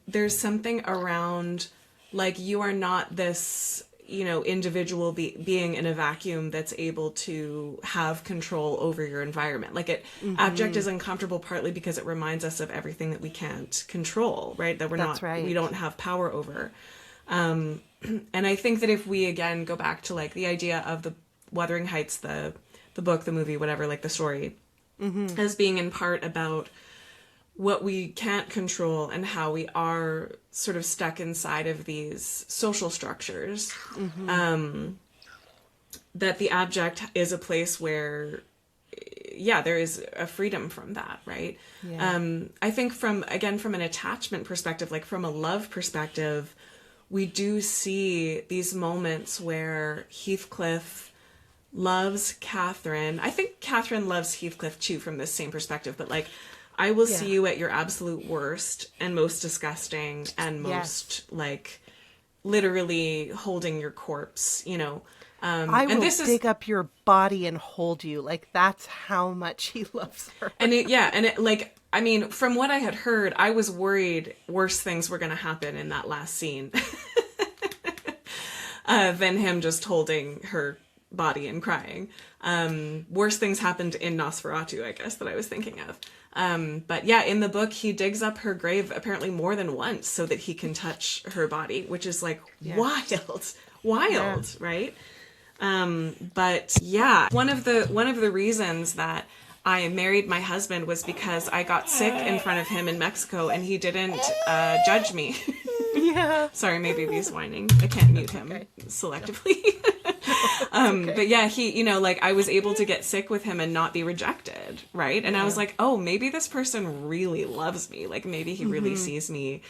There's something around, like, you are not this, you know, individual being in a vacuum that's able to have control over your environment. Like, abject is uncomfortable partly because it reminds us of everything that we can't control, right? That we don't have power over. And I think that if we, again, go back to, like, the idea of the Wuthering Heights, the book, the movie, whatever, like the story, as being in part about what we can't control and how we are sort of stuck inside of these social structures, that the abject is a place where, there is a freedom from that, right? I think from an attachment perspective, like from a love perspective, we do see these moments where Heathcliff loves Catherine. I think Catherine loves Heathcliff too from this same perspective, but like, I will see you at your absolute worst and most disgusting and most like literally holding your corpse, you know. I will dig up your body and hold you. Like, that's how much he loves her. And it like, I mean, from what I had heard, I was worried worse things were going to happen in that last scene than him just holding her body and crying. Worse things happened in Nosferatu, I guess, that I was thinking of. But yeah, in the book, he digs up her grave apparently more than once so that he can touch her body, which is like wild, right? But yeah, one of the reasons that I married my husband was because I got sick in front of him in Mexico and he didn't judge me. Yeah. Sorry, my baby's whining. I can't mute him selectively. But yeah, he, you know, like, I was able to get sick with him and not be rejected, right? And I was like, oh, maybe this person really loves me. Like, maybe he really sees me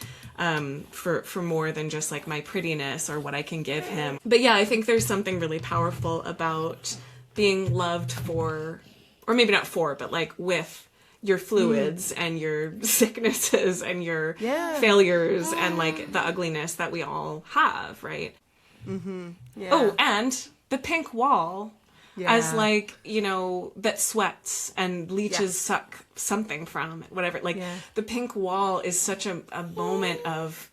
for more than just like my prettiness or what I can give him. But yeah, I think there's something really powerful about being loved for, or maybe not for, but like with your fluids and your sicknesses and your failures and like the ugliness that we all have, right? Yeah. Oh, and the pink wall as like, you know, that sweats and leeches suck something from it, whatever. Like the pink wall is such a moment of,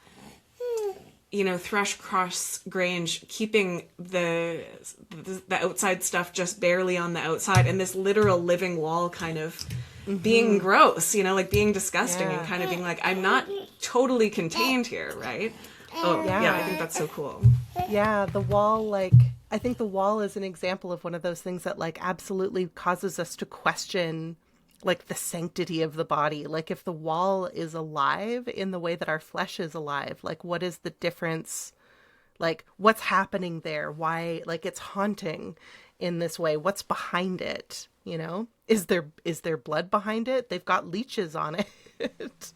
you know, Thrushcross Grange keeping the outside stuff just barely on the outside, and this literal living wall kind of being gross, you know, like being disgusting and kind of being like, I'm not totally contained here, right? Oh, yeah, I think that's so cool. Yeah, the wall, like, I think the wall is an example of one of those things that, like, absolutely causes us to question, like, the sanctity of the body. Like, if the wall is alive in the way that our flesh is alive, like, what is the difference? Like, what's happening there? Why, like, it's haunting in this way. What's behind it, you know? Is there blood behind it? They've got leeches on it.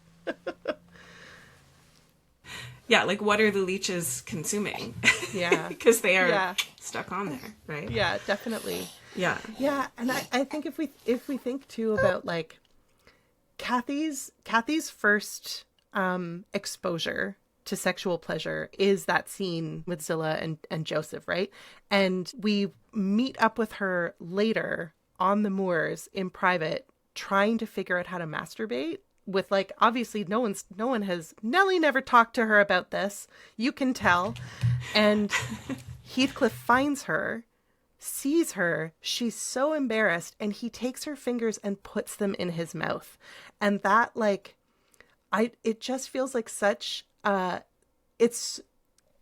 Yeah, like, what are the leeches consuming? Yeah. Because they are stuck on there, right? Yeah, definitely. Yeah. Yeah, and I think if we think too about like Kathy's first exposure to sexual pleasure is that scene with Zilla and Joseph, right? And we meet up with her later on the moors in private, trying to figure out how to masturbate. With, like, obviously Nellie never talked to her about this. You can tell. And Heathcliff finds her, sees her. She's so embarrassed. And he takes her fingers and puts them in his mouth. And that, like, it just feels like such, it's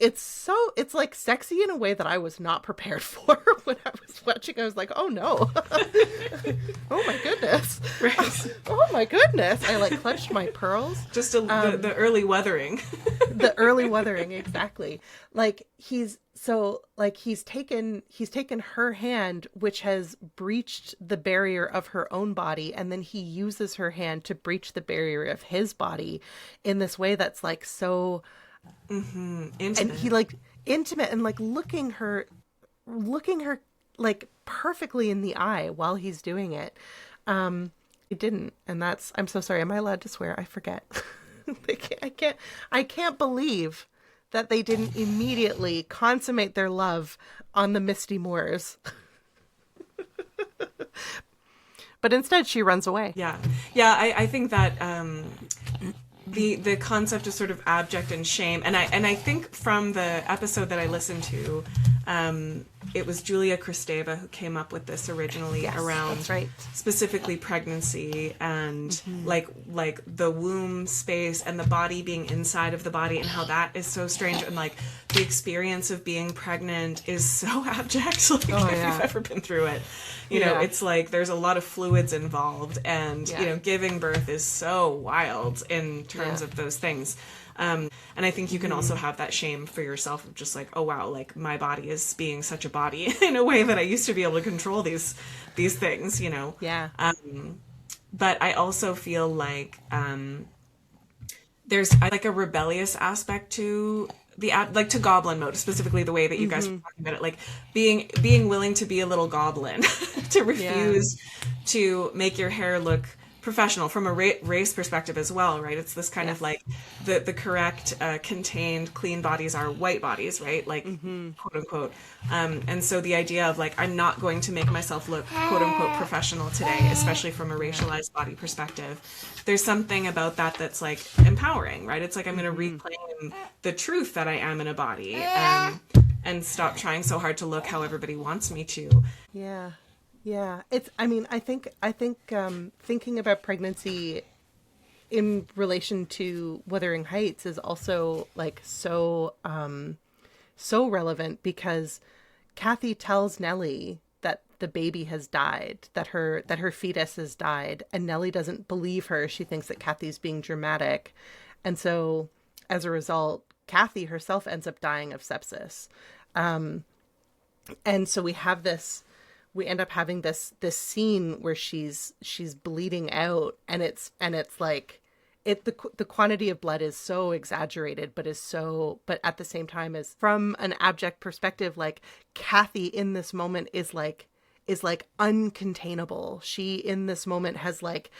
it's like sexy in a way that I was not prepared for when I was watching. I was like, oh no. Oh my goodness. Right. Oh my goodness. I like clutched my pearls. Just the early weathering. The early weathering, exactly. Like he's taken her hand, which has breached the barrier of her own body, and then he uses her hand to breach the barrier of his body in this way that's like so Intimate. and he like intimate and like looking her like perfectly in the eye while he's doing it. He didn't, and that's, I'm so sorry. Am I allowed to swear? I forget. I can't believe that they didn't immediately consummate their love on the misty moors. But instead she runs away. Yeah. I think that the concept of sort of abject and shame, and I think from the episode that I listened to, it was Julia Kristeva who came up with this originally, around that's right. specifically pregnancy and like the womb space and the body being inside of the body, and how that is so strange, and like the experience of being pregnant is so abject. Like if you've ever been through it, you know, it's like there's a lot of fluids involved, and you know, giving birth is so wild in terms of those things. And I think you can also have that shame for yourself of just like, oh wow, like my body is being such a body in a way that I used to be able to control these things, you know? Yeah. But I also feel like, there's like a rebellious aspect to like to goblin mode, specifically the way that you guys were talking about it, like being willing to be a little goblin, to refuse to make your hair look professional from a race perspective as well, right? It's this kind of like the correct contained clean bodies are white bodies, right? Like quote unquote. And so the idea of like, I'm not going to make myself look quote unquote professional today, especially from a racialized body perspective. There's something about that that's like empowering, right? It's like, I'm going to reclaim the truth that I am in a body, and stop trying so hard to look how everybody wants me to. Yeah. Yeah, it's, I mean, I think thinking about pregnancy in relation to Wuthering Heights is also like so relevant, because Kathy tells Nellie that the baby has died, that her fetus has died, and Nellie doesn't believe her. She thinks that Kathy's being dramatic. And so as a result, Kathy herself ends up dying of sepsis. And so we end up having this scene where she's bleeding out, and it's like the quantity of blood is so exaggerated, but at the same time, is from an abject perspective, like Kathy in this moment is like uncontainable. She in this moment has like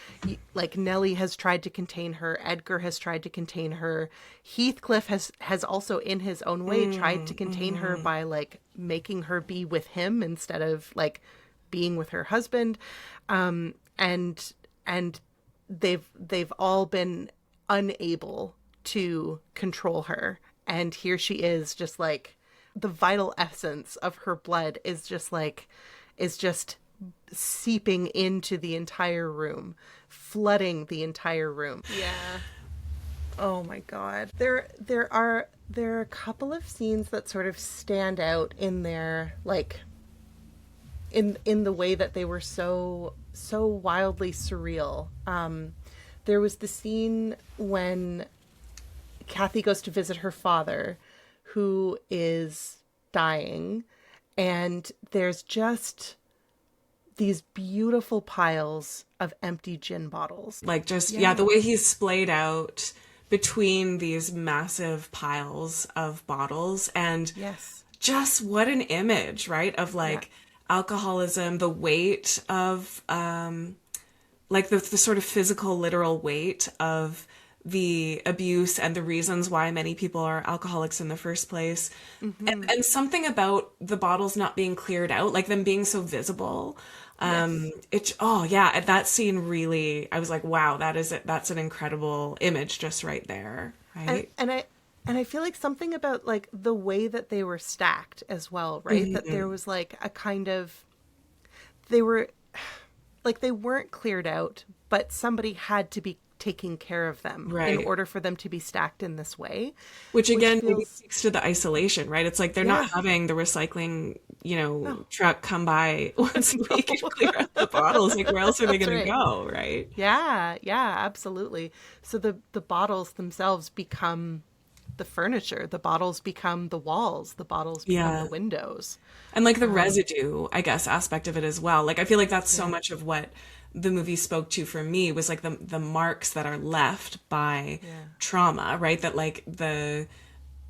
Nellie has tried to contain her, Edgar has tried to contain her, Heathcliff has also in his own way tried to contain her by like making her be with him instead of like being with her husband, and they've all been unable to control her, and here she is, just like the vital essence of her blood is just seeping into the entire room, flooding the entire room. Yeah. Oh my God. There are a couple of scenes that sort of stand out in their like in the way that they were so wildly surreal. There was the scene when Kathy goes to visit her father, who is dying, and there's just these beautiful piles of empty gin bottles. Like just, the way he's splayed out between these massive piles of bottles, and just what an image, right? Of like alcoholism, the weight of, like the sort of physical, literal weight of the abuse and the reasons why many people are alcoholics in the first place. And something about the bottles not being cleared out, like them being so visible. That scene really, I was like, wow, that's an incredible image just right there. Right. And I feel like something about like the way that they were stacked as well, right? That there was like a kind of, they weren't cleared out, but somebody had to be taking care of them Right. in order for them to be stacked in this way. Which again maybe feels- speaks to the isolation, right? It's like they're not having the recycling, truck come by once a week and clear out the bottles. Like, where else are they going right. to go, right? Yeah, absolutely. So the bottles themselves become the furniture. The bottles become the walls. The bottles become the windows. And like the residue, I guess, aspect of it as well. Like, I feel like that's so much of what the movie spoke to for me was like the marks that are left by trauma, right? That like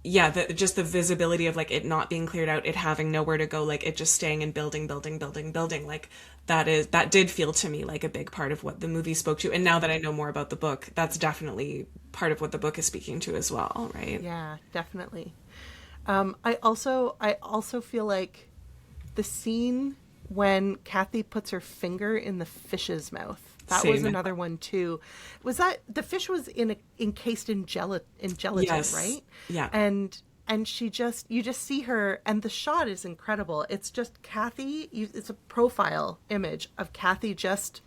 just the visibility of like it not being cleared out, it having nowhere to go, like it just staying and building. Like that did feel to me like a big part of what the movie spoke to. And now that I know more about the book, that's definitely part of what the book is speaking to as well, right? Yeah, definitely. I also feel like the scene when Kathy puts her finger in the fish's mouth. That was another one too. Was that the fish was encased in gelatin, Yes. right? Yeah. And you just see her, and the shot is incredible. It's just Kathy. It's a profile image of Kathy just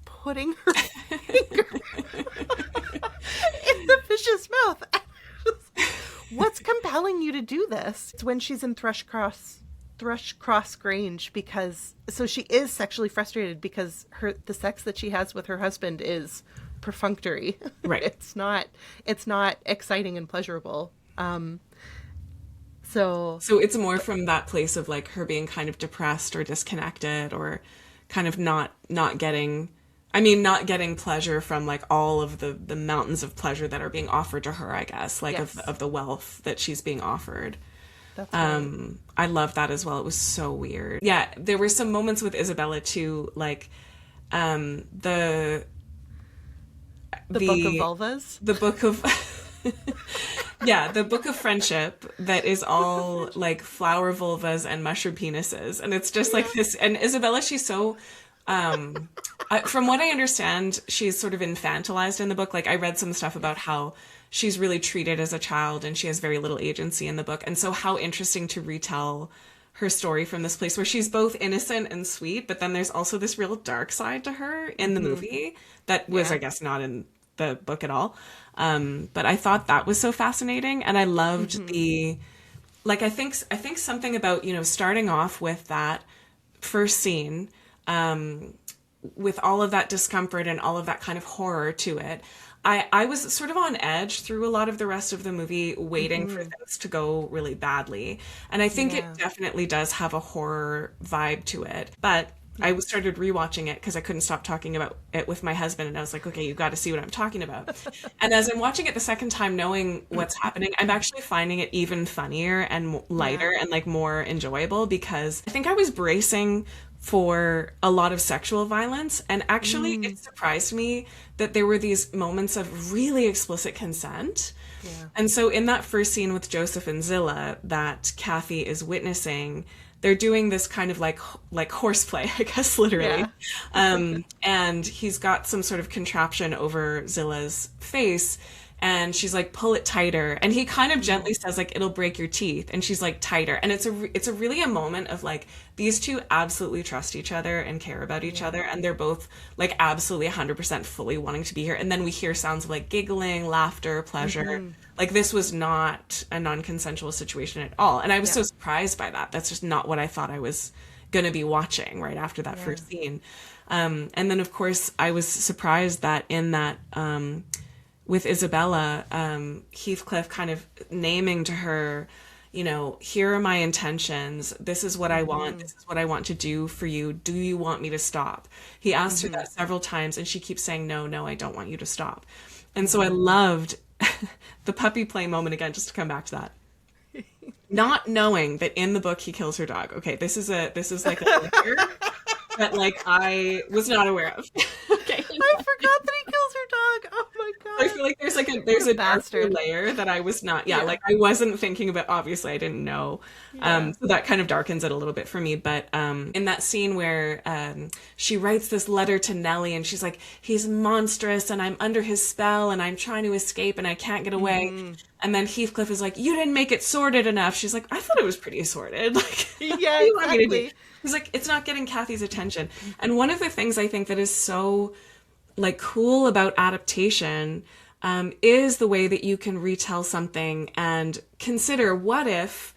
putting her finger in the fish's mouth. What's compelling you to do this? It's when she's in Thrushcross Grange, because she is sexually frustrated because the sex that she has with her husband is perfunctory. Right. It's not exciting and pleasurable. So it's more from that place of like her being kind of depressed or disconnected or kind of not getting pleasure from like all of the mountains of pleasure that are being offered to her, I guess, like of the wealth that she's being offered. that's right. I love that as well. It was so weird. Yeah, there were some moments with Isabella too, like the Book of Vulvas. The book of the book of friendship that is all like flower vulvas and mushroom penises, and it's just like this. And Isabella, she's so from what I understand, she's sort of infantilized in the book. Like I read some stuff about how she's really treated as a child and she has very little agency in the book. And so how interesting to retell her story from this place where she's both innocent and sweet, but then there's also this real dark side to her in the movie that was, I guess, not in the book at all. But I thought that was so fascinating. And I loved I think something about, starting off with that first scene, with all of that discomfort and all of that kind of horror to it. I was sort of on edge through a lot of the rest of the movie, waiting for things to go really badly. And I think it definitely does have a horror vibe to it. But I started rewatching it because I couldn't stop talking about it with my husband. And I was like, okay, you got to see what I'm talking about. And as I'm watching it the second time, knowing what's happening, I'm actually finding it even funnier and lighter and like more enjoyable, because I think I was bracing for a lot of sexual violence, and actually it surprised me that there were these moments of really explicit consent. And so in that first scene with Joseph and Zilla that Kathy is witnessing, they're doing this kind of like horseplay, I guess, literally. And he's got some sort of contraption over Zilla's face, and she's like, pull it tighter. And he kind of gently says like, it'll break your teeth. And she's like, tighter. And it's a really a moment of like, these two absolutely trust each other and care about each other. And they're both like absolutely 100% fully wanting to be here. And then we hear sounds of like giggling, laughter, pleasure. Like this was not a non-consensual situation at all. And I was so surprised by that. That's just not what I thought I was going to be watching right after that first scene. And then of course I was surprised that in that, with Isabella, Heathcliff kind of naming to her, here are my intentions. This is what I want. This is what I want to do for you. Do you want me to stop? He asked her that several times, and she keeps saying, no, I don't want you to stop. And so I loved the puppy play moment again, just to come back to that. Not knowing that in the book he kills her dog. Okay, this is like a layer that like I was not aware of. Okay. I forgot that he kills her dog. Oh my god. I feel like there's a darker layer that I was not like I wasn't thinking about. Obviously I didn't know. So that kind of darkens it a little bit for me. But in that scene where she writes this letter to Nellie and she's like, he's monstrous and I'm under his spell and I'm trying to escape and I can't get away. And then Heathcliff is like, you didn't make it sordid enough. She's like, I thought it was pretty sordid. Like, yeah, exactly. He's like, it's not getting Kathy's attention. And one of the things I think that is so like cool about adaptation is the way that you can retell something and consider, what if,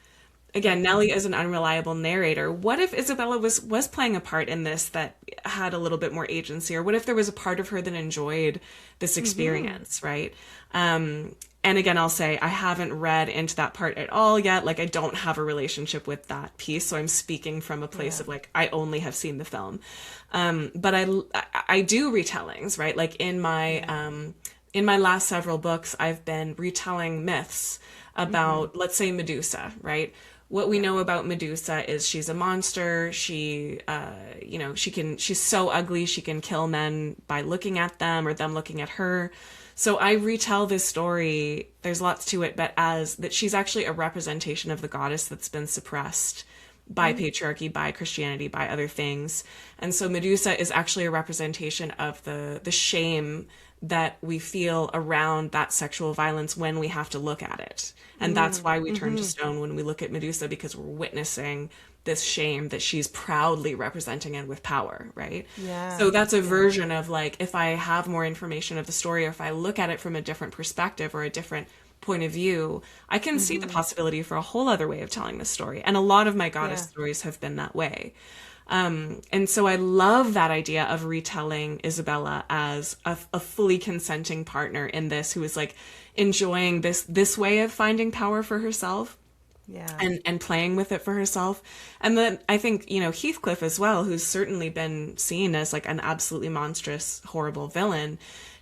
again, Nellie is an unreliable narrator. What if Isabella was playing a part in this that had a little bit more agency? Or what if there was a part of her that enjoyed this experience, right? And again, I'll say I haven't read into that part at all yet. Like, I don't have a relationship with that piece. So I'm speaking from a place of like, I only have seen the film. But I do retellings, right? Like in my last several books, I've been retelling myths about, let's say, Medusa, right? What we know about Medusa is she's a monster. She, she's so ugly, she can kill men by looking at them or them looking at her. So I retell this story, there's lots to it, but as that she's actually a representation of the goddess that's been suppressed by patriarchy, by Christianity, by other things. And so Medusa is actually a representation of the shame that we feel around that sexual violence when we have to look at it. And that's why we turn to stone when we look at Medusa, because we're witnessing this shame that she's proudly representing and with power, right? Yeah. So that's a version of like, if I have more information of the story, or if I look at it from a different perspective or a different point of view, I can see the possibility for a whole other way of telling the story. And a lot of my goddess stories have been that way. And so I love that idea of retelling Isabella as a fully consenting partner in this, who is like enjoying this way of finding power for herself. Yeah. And playing with it for herself. And then I think, Heathcliff as well, who's certainly been seen as like an absolutely monstrous, horrible villain,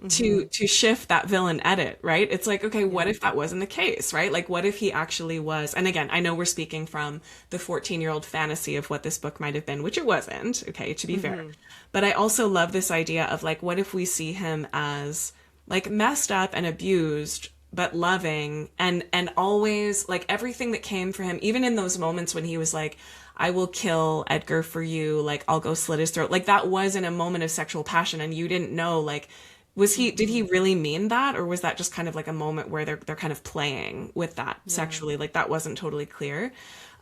to shift that villain edit, right? It's like, okay, what if that wasn't the case, right? Like, what if he actually was, and again, I know we're speaking from the 14-year-old fantasy of what this book might have been, which it wasn't, okay, to be fair. But I also love this idea of like, what if we see him as like messed up and abused, but loving, and always like everything that came for him, even in those moments when he was like, I will kill Edgar for you, like I'll go slit his throat, like that was in a moment of sexual passion, and you didn't know, like, did he really mean that, or was that just kind of like a moment where they're kind of playing with that sexually? Like that wasn't totally clear.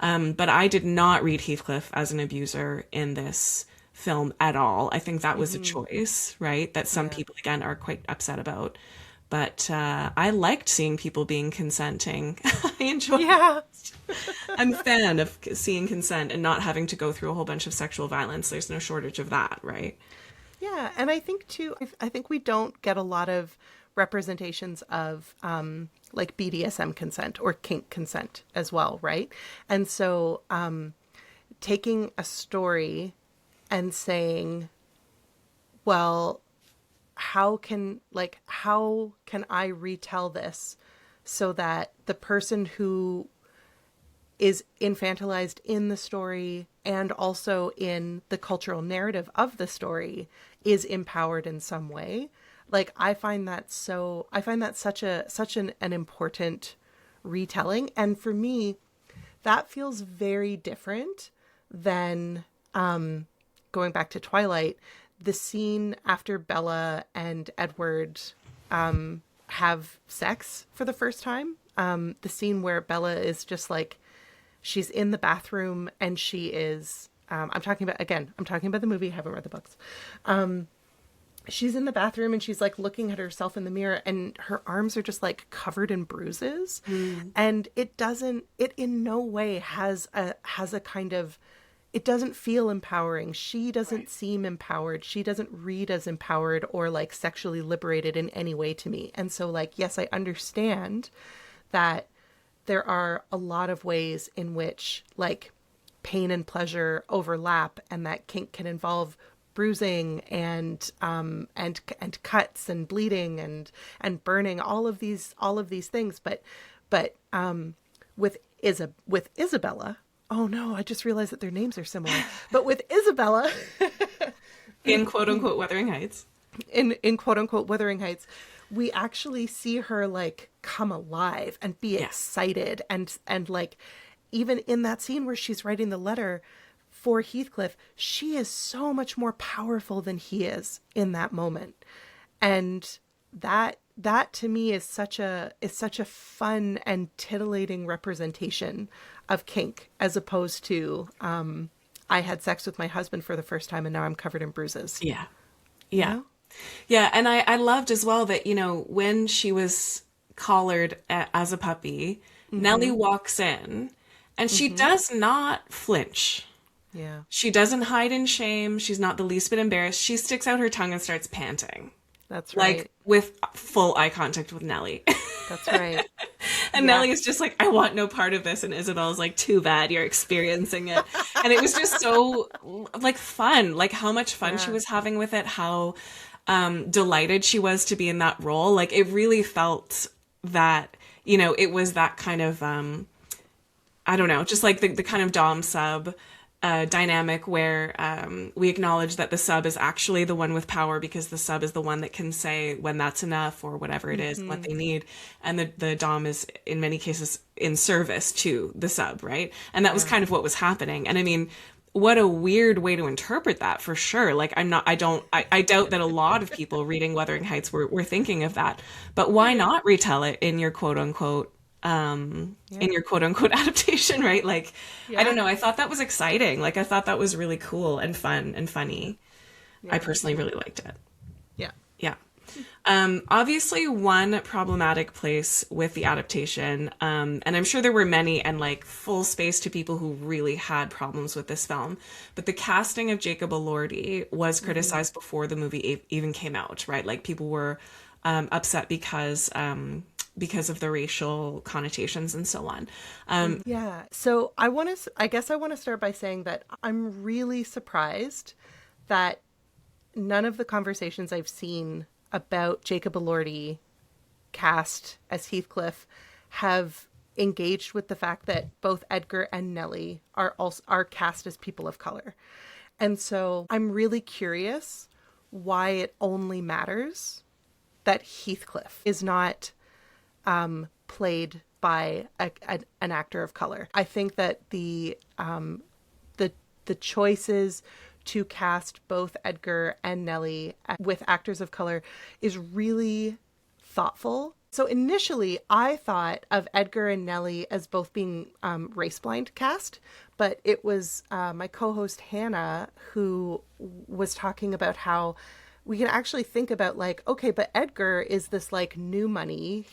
But I did not read Heathcliff as an abuser in this film at all. I think that was a choice, right? That some people, again, are quite upset about. But I liked seeing people being consenting. I enjoy it. I'm a fan of seeing consent and not having to go through a whole bunch of sexual violence. There's no shortage of that, right? Yeah, and I think, too, I think we don't get a lot of representations of like BDSM consent or kink consent as well, right? And so taking a story and saying, well, how can I retell this so that the person who is infantilized in the story and also in the cultural narrative of the story is empowered in some way? Like, I find that such an important retelling. And for me, that feels very different than going back to Twilight, the scene after Bella and Edward have sex for the first time. The scene where Bella is just like, she's in the bathroom and she is, I'm talking about the movie, I haven't read the books. She's in the bathroom and she's like looking at herself in the mirror and her arms are just like covered in bruises. And it in no way has a kind of, it doesn't feel empowering. She doesn't seem empowered. She doesn't read as empowered or like sexually liberated in any way to me. And so like, yes, I understand that there are a lot of ways in which like pain and pleasure overlap, and that kink can involve bruising and cuts and bleeding and burning, all of these things. But with Isabella, oh no, I just realized that their names are similar. But with Isabella, in quote unquote Wuthering Heights, in quote unquote Wuthering Heights, we actually see her like come alive and be excited and like, even in that scene where she's writing the letter for Heathcliff, she is so much more powerful than he is in that moment. And that to me is such a fun and titillating representation of kink, as opposed to I had sex with my husband for the first time and now I'm covered in bruises. Yeah. You know? Yeah, and I loved as well that, you know, when she was collared as a puppy, Nellie walks in and she does not flinch. Yeah. She doesn't hide in shame. She's not the least bit embarrassed. She sticks out her tongue and starts panting. That's Like right. with full eye contact with Nellie. That's right. And Yeah. Nellie is just like, I want no part of this. And Isabel's like, too bad you're experiencing it. And it was just so like fun, like how much fun she was having with it, how delighted she was to be in that role. Like it really felt that, you know, it was that kind of, I don't know, just like the kind of Dom sub dynamic where we acknowledge that the sub is actually the one with power because the sub is the one that can say when that's enough or whatever it is, what they need. And the Dom is in many cases in service to the sub, right? And that was kind of what was happening. And I mean, what a weird way to interpret that for sure. Like I doubt that a lot of people reading Wuthering Heights were thinking of that. But why not retell it in your quote unquote adaptation, right? Like, I don't know. I thought that was exciting. Like, I thought that was really cool and fun and funny. I personally really liked it. Yeah. Yeah. Obviously one problematic place with the adaptation, and I'm sure there were many and like full space to people who really had problems with this film, but the casting of Jacob Elordi was criticized before the movie even came out, right? Like people were upset because of the racial connotations and so on. Yeah. So I guess I want to start by saying that I'm really surprised that none of the conversations I've seen about Jacob Elordi cast as Heathcliff have engaged with the fact that both Edgar and Nellie are cast as people of color. And so I'm really curious why it only matters that Heathcliff is not played by an actor of color. I think that the choices to cast both Edgar and Nellie with actors of color is really thoughtful. So initially, I thought of Edgar and Nellie as both being race-blind cast, but it was my co-host Hannah who was talking about how we can actually think about like, okay, but Edgar is this like new money.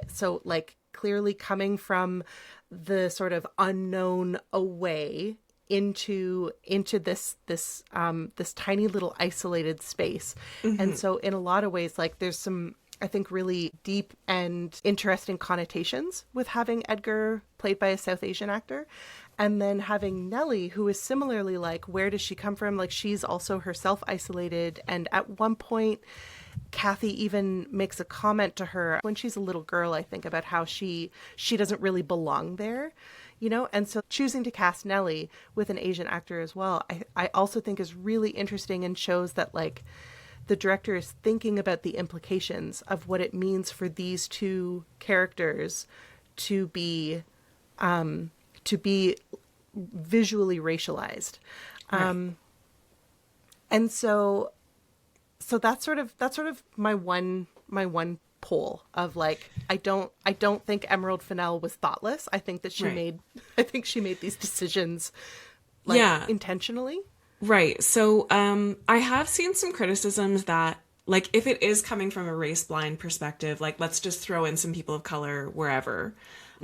So like clearly coming from the sort of unknown away into this tiny little isolated space. And so in a lot of ways, like there's some, I think, really deep and interesting connotations with having Edgar played by a South Asian actor. And then having Nellie, who is similarly like, where does she come from? Like she's also herself isolated. And at one point, Kathy even makes a comment to her when she's a little girl, I think, about how she doesn't really belong there, you know? And so choosing to cast Nellie with an Asian actor as well, I also think is really interesting and shows that like the director is thinking about the implications of what it means for these two characters to be visually racialized. Right. And so that's sort of my one poll of like, I don't think Emerald Fennell was thoughtless. I think that she made these decisions like intentionally. Right. So I have seen some criticisms that like if it is coming from a race blind perspective, like let's just throw in some people of color wherever.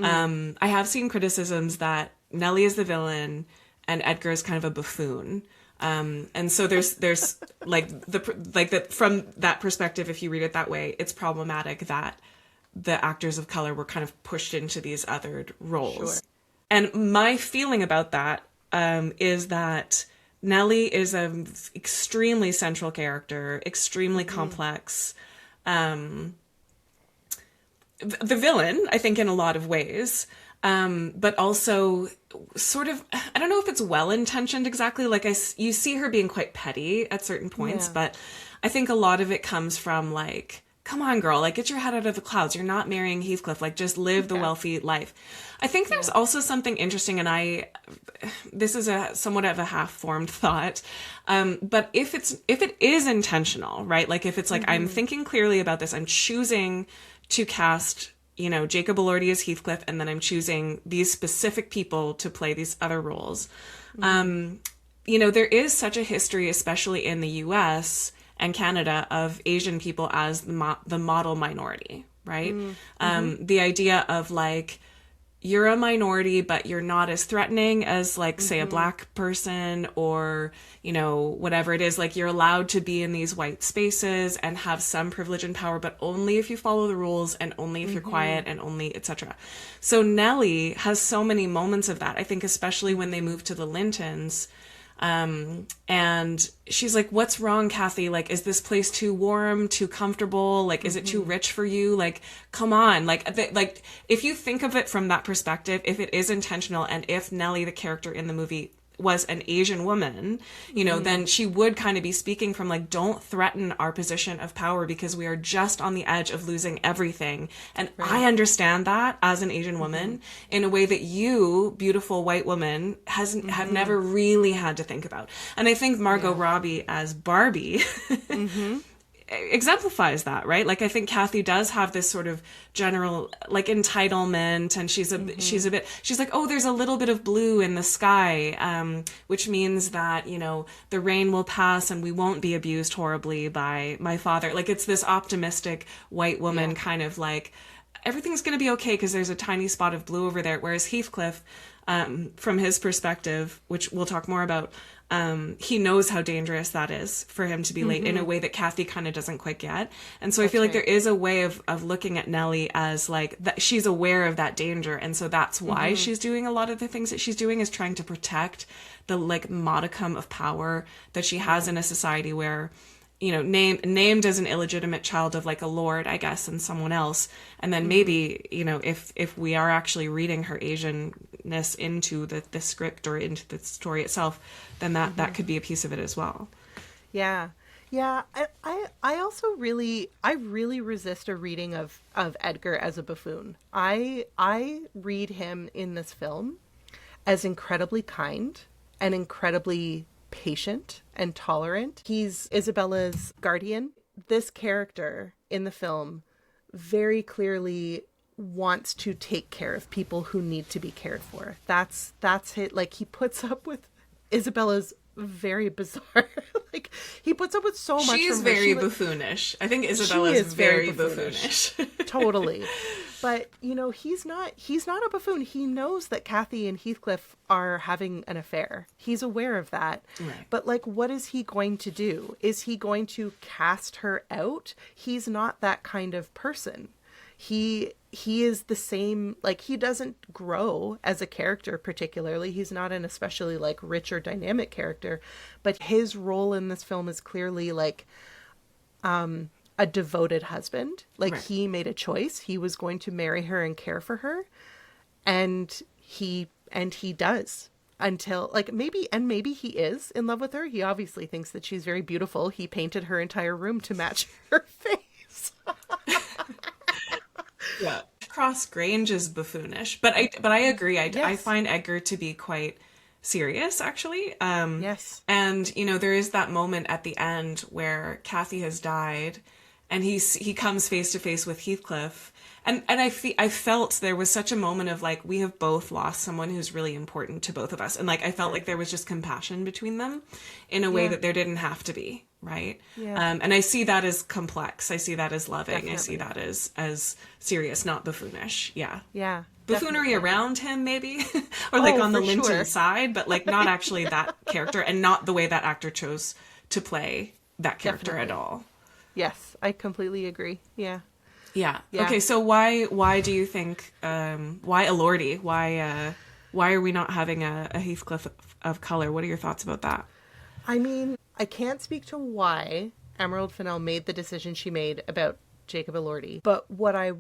I have seen criticisms that Nellie is the villain and Edgar is kind of a buffoon. And so there's from that perspective, if you read it that way, it's problematic that the actors of color were kind of pushed into these othered roles. Sure. And my feeling about that is that Nellie is an extremely central character, extremely complex. The villain, I think, in a lot of ways, but also sort of, I don't know if it's well-intentioned exactly. Like you see her being quite petty at certain points, but I think a lot of it comes from like, come on, girl, like get your head out of the clouds. You're not marrying Heathcliff. Like just live the wealthy life. I think there's also something interesting, and this is somewhat of a half-formed thought, but if it is intentional, right? Like if it's like, I'm thinking clearly about this, I'm choosing to cast, you know, Jacob Elordi as Heathcliff, and then I'm choosing these specific people to play these other roles. You know, there is such a history, especially in the US and Canada of Asian people as the model minority, right? The idea of like, you're a minority, but you're not as threatening as like, say, a Black person or, you know, whatever it is. Like, you're allowed to be in these white spaces and have some privilege and power, but only if you follow the rules and only if you're quiet and only etc. So Nellie has so many moments of that. I think especially when they move to the Lintons. And she's like, what's wrong, Kathy? Like, is this place too warm, too comfortable? Like, is it too rich for you? Like, come on. Like, if you think of it from that perspective, if it is intentional and if Nellie, the character in the movie, was an Asian woman, you know, then she would kind of be speaking from like, don't threaten our position of power because we are just on the edge of losing everything. And I understand that as an Asian woman in a way that you, beautiful white woman, have never really had to think about. And I think Margot Robbie as Barbie exemplifies that, right? Like, I think Kathy does have this sort of general like entitlement, and she's like, oh, there's a little bit of blue in the sky, which means that, you know, the rain will pass and we won't be abused horribly by my father. Like, it's this optimistic white woman kind of like, everything's going to be okay because there's a tiny spot of blue over there. Whereas Heathcliff, from his perspective, which we'll talk more about, he knows how dangerous that is for him to be late in a way that Kathy kind of doesn't quite get. And so I feel like there is a way of looking at Nellie as like that she's aware of that danger. And so that's why she's doing a lot of the things that she's doing, is trying to protect the like modicum of power that she has in a society where, you know, named as an illegitimate child of like a lord, I guess, and someone else. And then maybe, you know, if we are actually reading her Asianness into the script or into the story itself, then that could be a piece of it as well. Yeah. Yeah. I also really resist a reading of Edgar as a buffoon. I read him in this film as incredibly kind and incredibly patient and tolerant. He's Isabella's guardian. This character in the film very clearly wants to take care of people who need to be cared for. That's it. Like, he puts up with Isabella's very bizarre like, he puts up with so much. She is from her. very buffoonish. I think Isabella is very buffoonish. Totally. But, you know, he's not a buffoon. He knows that Kathy and Heathcliff are having an affair. He's aware of that. Right. But, like, what is he going to do? Is he going to cast her out? He's not that kind of person. He is the same, like, he doesn't grow as a character particularly. He's not an especially, like, rich or dynamic character. But his role in this film is clearly, like, a devoted husband. Like, he made a choice. He was going to marry her and care for her. And he does. Until, like, maybe he is in love with her. He obviously thinks that she's very beautiful. He painted her entire room to match her face. Yeah. Cross Grange is buffoonish, but I agree. I find Edgar to be quite serious, actually. Yes. And, you know, there is that moment at the end where Kathy has died and he comes face to face with Heathcliff. And I felt there was such a moment of like, we have both lost someone who's really important to both of us. And like, I felt like there was just compassion between them in a way that there didn't have to be. Right. Yeah. And I see that as complex. I see that as loving. Definitely. I see that as serious, not buffoonish. Yeah. Yeah. Buffoonery definitely. Around him, maybe, or like on the for Linton sure. side, but like not actually that character, and not the way that actor chose to play that character Definitely. at all. Yes, I completely agree. Yeah. Yeah. Yeah. Okay. So why do you think why a Lordy? Why are we not having a Heathcliff of color? What are your thoughts about that? I mean, I can't speak to why Emerald Fennell made the decision she made about Jacob Elordi, but what I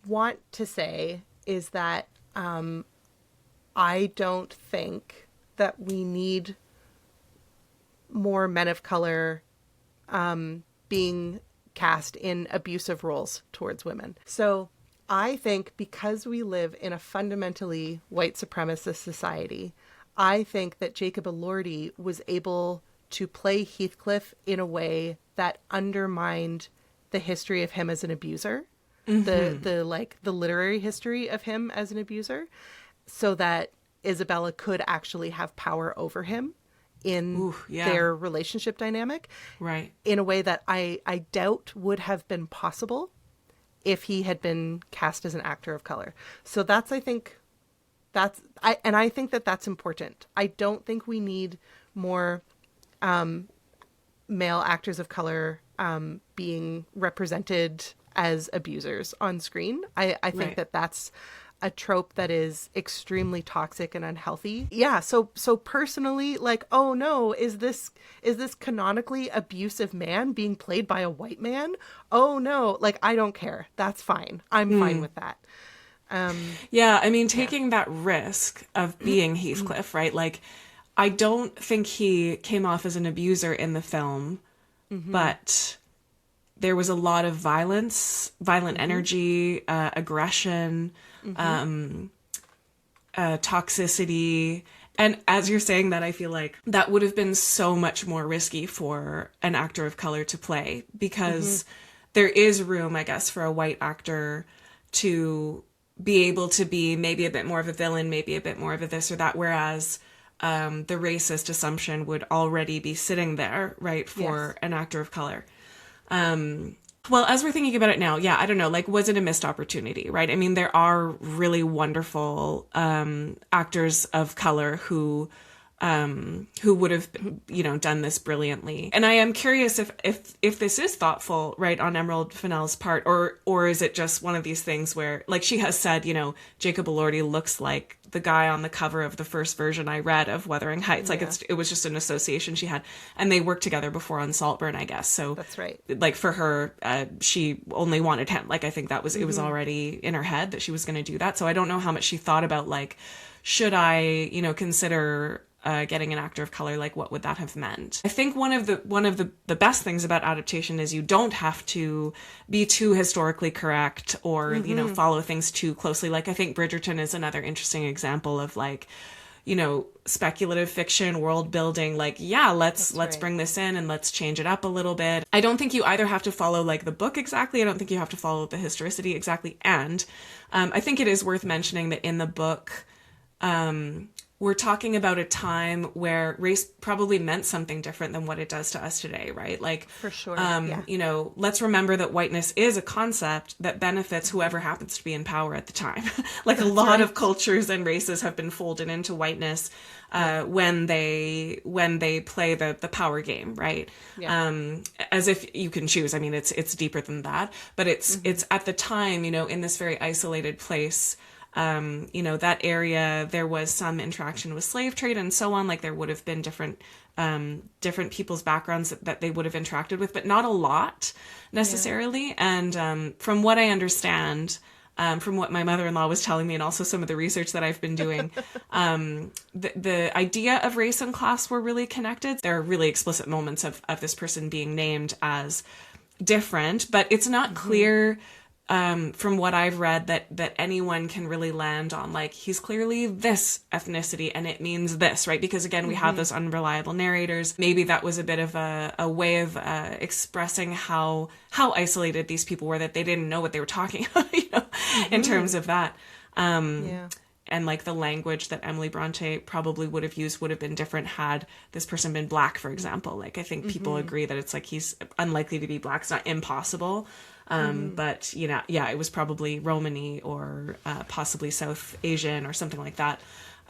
want to say is that I don't think that we need more men of color being cast in abusive roles towards women. So I think because we live in a fundamentally white supremacist society, I think that Jacob Elordi was able to play Heathcliff in a way that undermined the history of him as an abuser, the literary history of him as an abuser, so that Isabella could actually have power over him in Ooh, yeah. their relationship dynamic, Right. in a way that I doubt would have been possible if he had been cast as an actor of color. So that's, I think, I think that that's important. I don't think we need more male actors of color being represented as abusers on screen. I think Right. that that's a trope that is extremely toxic and unhealthy. Yeah, so personally, like, oh no, is this canonically abusive man being played by a white man? Oh no, like, I don't care. That's fine. I'm fine with that. Yeah, I mean, taking that risk of being Heathcliff, right? Like, I don't think he came off as an abuser in the film, but there was a lot of violent energy, aggression, toxicity. And as you're saying that, I feel like that would have been so much more risky for an actor of color to play, because there is room, I guess, for a white actor to be able to be maybe a bit more of a villain, maybe a bit more of a this or that, whereas the racist assumption would already be sitting there, right, for an actor of color. Well, as we're thinking about it now, yeah, I don't know, like, was it a missed opportunity, right? I mean, there are really wonderful actors of color who would have, you know, done this brilliantly. And I am curious if this is thoughtful, right, on Emerald Fennell's part, or is it just one of these things where, like she has said, you know, Jacob Elordi looks like the guy on the cover of the first version I read of Wuthering Heights. Like, it was just an association she had, and they worked together before on Saltburn, I guess. So That's right. Like, for her, she only wanted him. Like, I think that was, it was already in her head that she was going to do that. So I don't know how much she thought about, like, should I, you know, consider getting an actor of color, like, what would that have meant? I think one of the best things about adaptation is you don't have to be too historically correct or you know, follow things too closely. Like, I think Bridgerton is another interesting example of, like, you know, speculative fiction, world building, like, yeah, let's bring this in and let's change it up a little bit. I don't think you either have to follow, like, the book exactly. I don't think you have to follow the historicity exactly. And I think it is worth mentioning that in the book, we're talking about a time where race probably meant something different than what it does to us today, right? Like, For sure, you know, let's remember that whiteness is a concept that benefits whoever happens to be in power at the time. Like, a lot of cultures and races have been folded into whiteness when they play the power game, right? As if you can choose. I mean, it's deeper than that, but it's at the time, you know, in this very isolated place. You know, that area, there was some interaction with slave trade and so on. Like, there would have been different people's backgrounds that they would have interacted with, but not a lot necessarily. And from what I understand, from what my mother-in-law was telling me, and also some of the research that I've been doing, the idea of race and class were really connected. There are really explicit moments of this person being named as different, but it's not clear from what I've read that anyone can really land on, like, he's clearly this ethnicity and it means this, right? Because again, we have those unreliable narrators. Maybe that was a bit of a way of expressing how isolated these people were, that they didn't know what they were talking about, you know, in terms of that. And, like, the language that Emily Bronte probably would have used would have been different had this person been Black, for example. Like, I think people agree that it's like he's unlikely to be Black. It's not impossible. But, you know, yeah, it was probably Romani or possibly South Asian or something like that.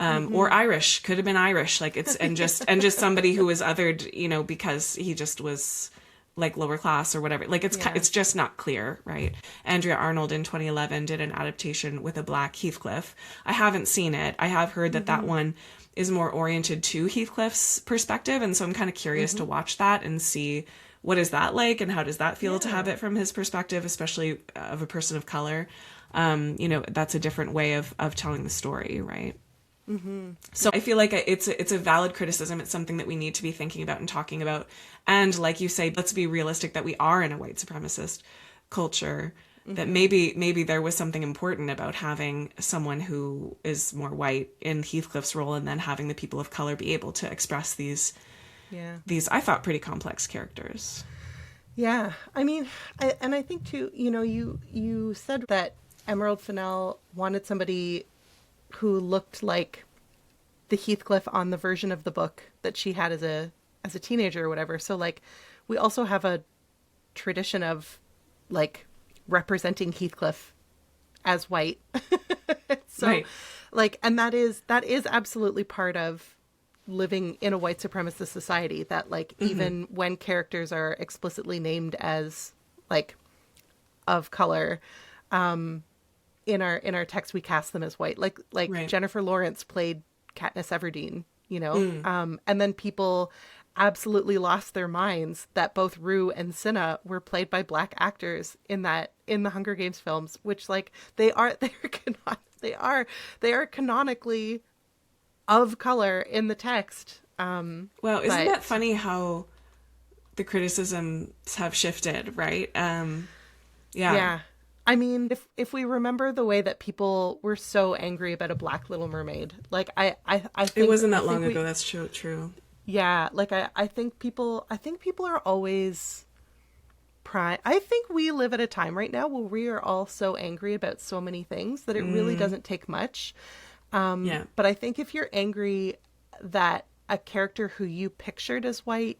Or Irish, could have been Irish. Like, it's, and just somebody who was othered, you know, because he just was, like, lower class or whatever. Like, it's just not clear, right? Andrea Arnold in 2011 did an adaptation with a Black Heathcliff. I haven't seen it. I have heard that one is more oriented to Heathcliff's perspective. And so I'm kind of curious to watch that and see what is that like and how does that feel to have it from his perspective, especially of a person of color. You know, that's a different way of telling the story, right? So I feel like it's a valid criticism. It's something that we need to be thinking about and talking about. And like you say, let's be realistic that we are in a white supremacist culture, that maybe there was something important about having someone who is more white in Heathcliff's role, and then having the people of color be able to express these, I thought, pretty complex characters. Yeah. I mean, I think too, you know, you said that Emerald Fennell wanted somebody who looked like the Heathcliff on the version of the book that she had as a teenager or whatever. So like we also have a tradition of like representing Heathcliff as white. So Right. like, and that is absolutely part of living in a white supremacist society, that like even when characters are explicitly named as like of color, in our text we cast them as white. Like Right. Jennifer Lawrence played Katniss Everdeen, you know. And then people absolutely lost their minds that both Rue and Cinna were played by black actors in the Hunger Games films, which like they are canonically of color in the text. Well, isn't But- that funny how the criticisms have shifted, right? Yeah. I mean, if we remember the way that people were so angry about a black Little Mermaid, like I think It wasn't that I think long we- ago. That's true. Yeah, like I think people are always I think we live at a time right now where we are all so angry about so many things that it really doesn't take much. Yeah. But I think if you're angry that a character who you pictured as white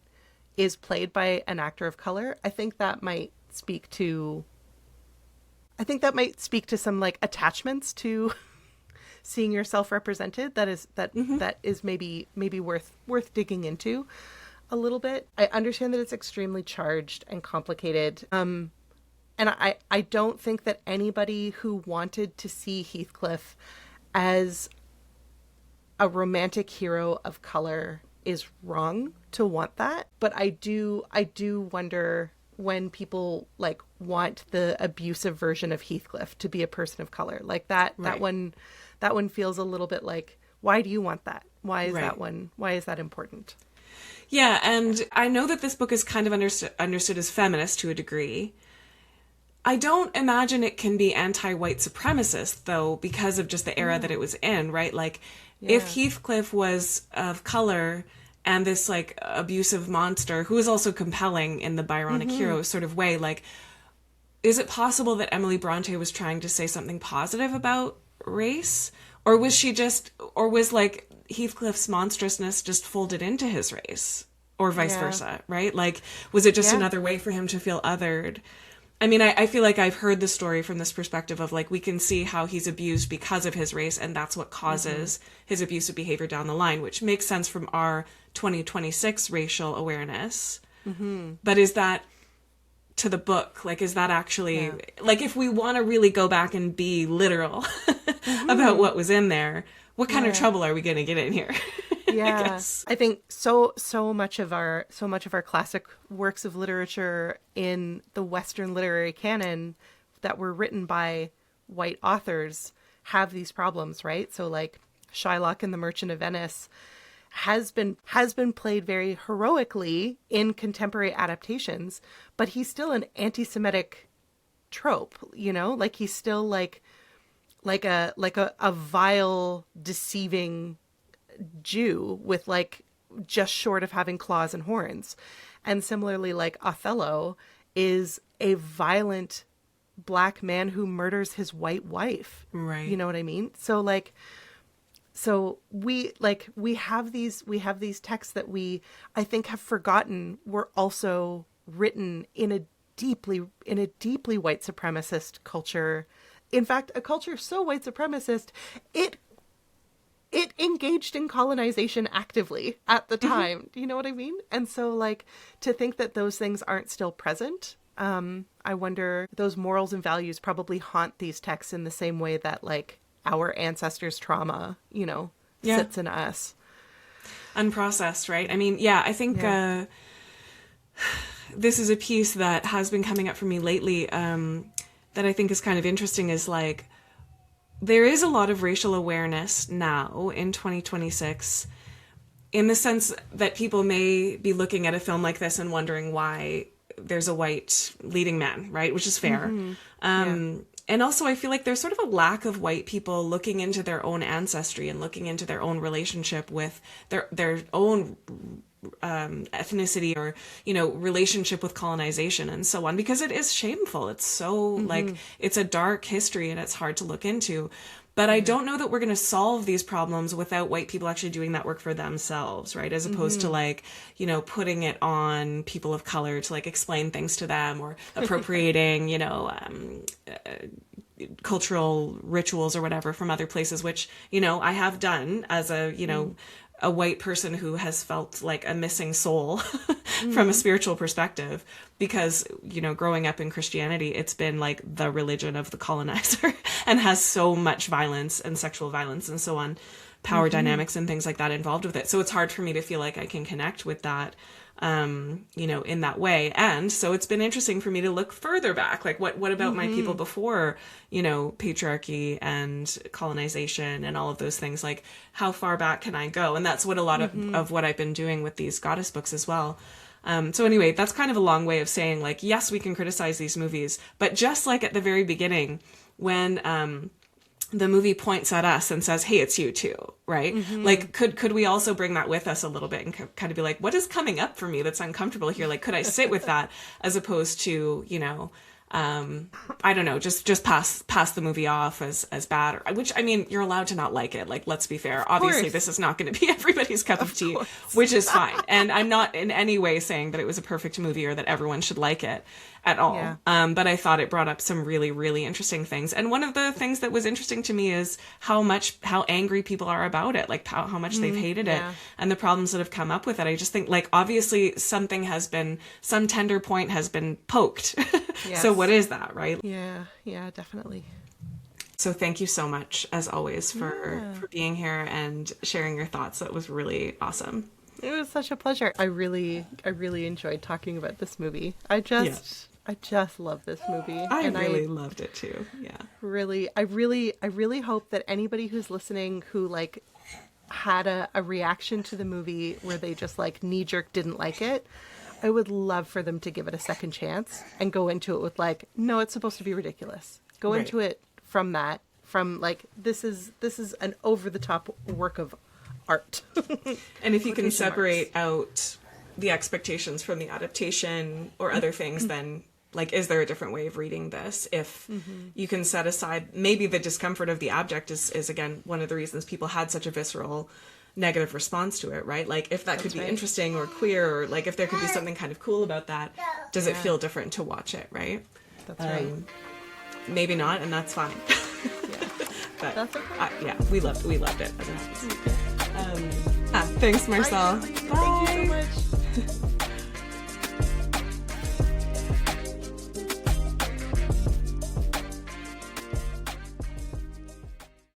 is played by an actor of color, I think that might speak to some like attachments to seeing yourself represented that is maybe worth digging into a little bit. I understand that it's extremely charged and complicated. And I don't think that anybody who wanted to see Heathcliff as a romantic hero of color is wrong to want that. But I do wonder when people like want the abusive version of Heathcliff to be a person of color. Like that one feels a little bit like, why do you want that? Why is that important? Yeah, and I know that this book is kind of understood as feminist to a degree. I don't imagine it can be anti-white supremacist, though, because of just the era that it was in, right? Like, if Heathcliff was of color and this, like, abusive monster, who is also compelling in the Byronic hero sort of way, like, is it possible that Emily Bronte was trying to say something positive about race? Or was like Heathcliff's monstrousness just folded into his race, or vice versa, right? Like, was it just another way for him to feel othered? I mean, I feel like I've heard the story from this perspective of like, we can see how he's abused because of his race, and that's what causes his abusive behavior down the line, which makes sense from our 2026 racial awareness. But is that to the book? Like, is that actually, like, if we want to really go back and be literal about what was in there, what kind of trouble are we going to get in here? I think so much of our classic works of literature in the Western literary canon that were written by white authors have these problems, right? So like Shylock in The Merchant of Venice has been played very heroically in contemporary adaptations, but he's still an anti-Semitic trope, you know? Like he's still like a vile, deceiving Jew with like just short of having claws and horns. And similarly, like Othello is a violent black man who murders his white wife. Right. You know what I mean? So like, we have these texts that I think have forgotten were also written in a deeply white supremacist culture. In fact, a culture so white supremacist, it engaged in colonization actively at the time. Do you know what I mean? And so like to think that those things aren't still present, I wonder, those morals and values probably haunt these texts in the same way that like our ancestors' trauma, you know, sits in us. Unprocessed, right? I mean, I think this is a piece that has been coming up for me lately, that I think is kind of interesting, is like, there is a lot of racial awareness now in 2026 in the sense that people may be looking at a film like this and wondering why there's a white leading man, right? Which is fair. And also I feel like there's sort of a lack of white people looking into their own ancestry and looking into their own relationship with their own ethnicity, or, you know, relationship with colonization and so on, because it is shameful. It's so like, it's a dark history and it's hard to look into. But I don't know that we're going to solve these problems without white people actually doing that work for themselves, right? As opposed to like, you know, putting it on people of color to like explain things to them, or appropriating, you know, cultural rituals or whatever from other places, which, you know, I have done as a, you know, a white person who has felt like a missing soul from a spiritual perspective, because, you know, growing up in Christianity, it's been like the religion of the colonizer and has so much violence and sexual violence and so on, power dynamics and things like that involved with it. So it's hard for me to feel like I can connect with that, you know, in that way. And so it's been interesting for me to look further back, like what about my people before, you know, patriarchy and colonization and all of those things, like how far back can I go? And that's what a lot of what I've been doing with these goddess books as well. So anyway, that's kind of a long way of saying, like, yes, we can criticize these movies, but just like at the very beginning, when, the movie points at us and says, hey, it's you too, right? Like, could we also bring that with us a little bit and kind of be like, what is coming up for me that's uncomfortable here? Like, could I sit with that, as opposed to, you know, I don't know, just pass the movie off as bad, or, which, I mean, you're allowed to not like it. Like, let's be fair. Obviously, this is not going to be everybody's cup of tea, which is fine. And I'm not in any way saying that it was a perfect movie or that everyone should like it at all. Yeah. But I thought it brought up some really, really interesting things. And one of the things that was interesting to me is how angry people are about it, like how much they've hated it and the problems that have come up with it. I just think, like, obviously some tender point has been poked. Yes. So what is that, right? Yeah, definitely. So thank you so much, as always, for being here and sharing your thoughts. That was really awesome. It was such a pleasure. I really enjoyed talking about this movie. I just love this movie. I really loved it too. Yeah. I really hope that anybody who's listening who like had a reaction to the movie where they just like knee-jerk didn't like it, I would love for them to give it a second chance and go into it with like, no, it's supposed to be ridiculous. Go into it from like, this is an over-the-top work of art. And if you can separate out the expectations from the adaptation or other things, then, like, is there a different way of reading this? If you can set aside, maybe the discomfort of the object is again, one of the reasons people had such a visceral negative response to it, right? Like, if that could be interesting or queer, or like if there could be something kind of cool about that, does it feel different to watch it, right? That's right. Maybe not, and that's fine. But that's okay. We loved it as it happens. Thanks, Marcelle. Bye. Thank you so much.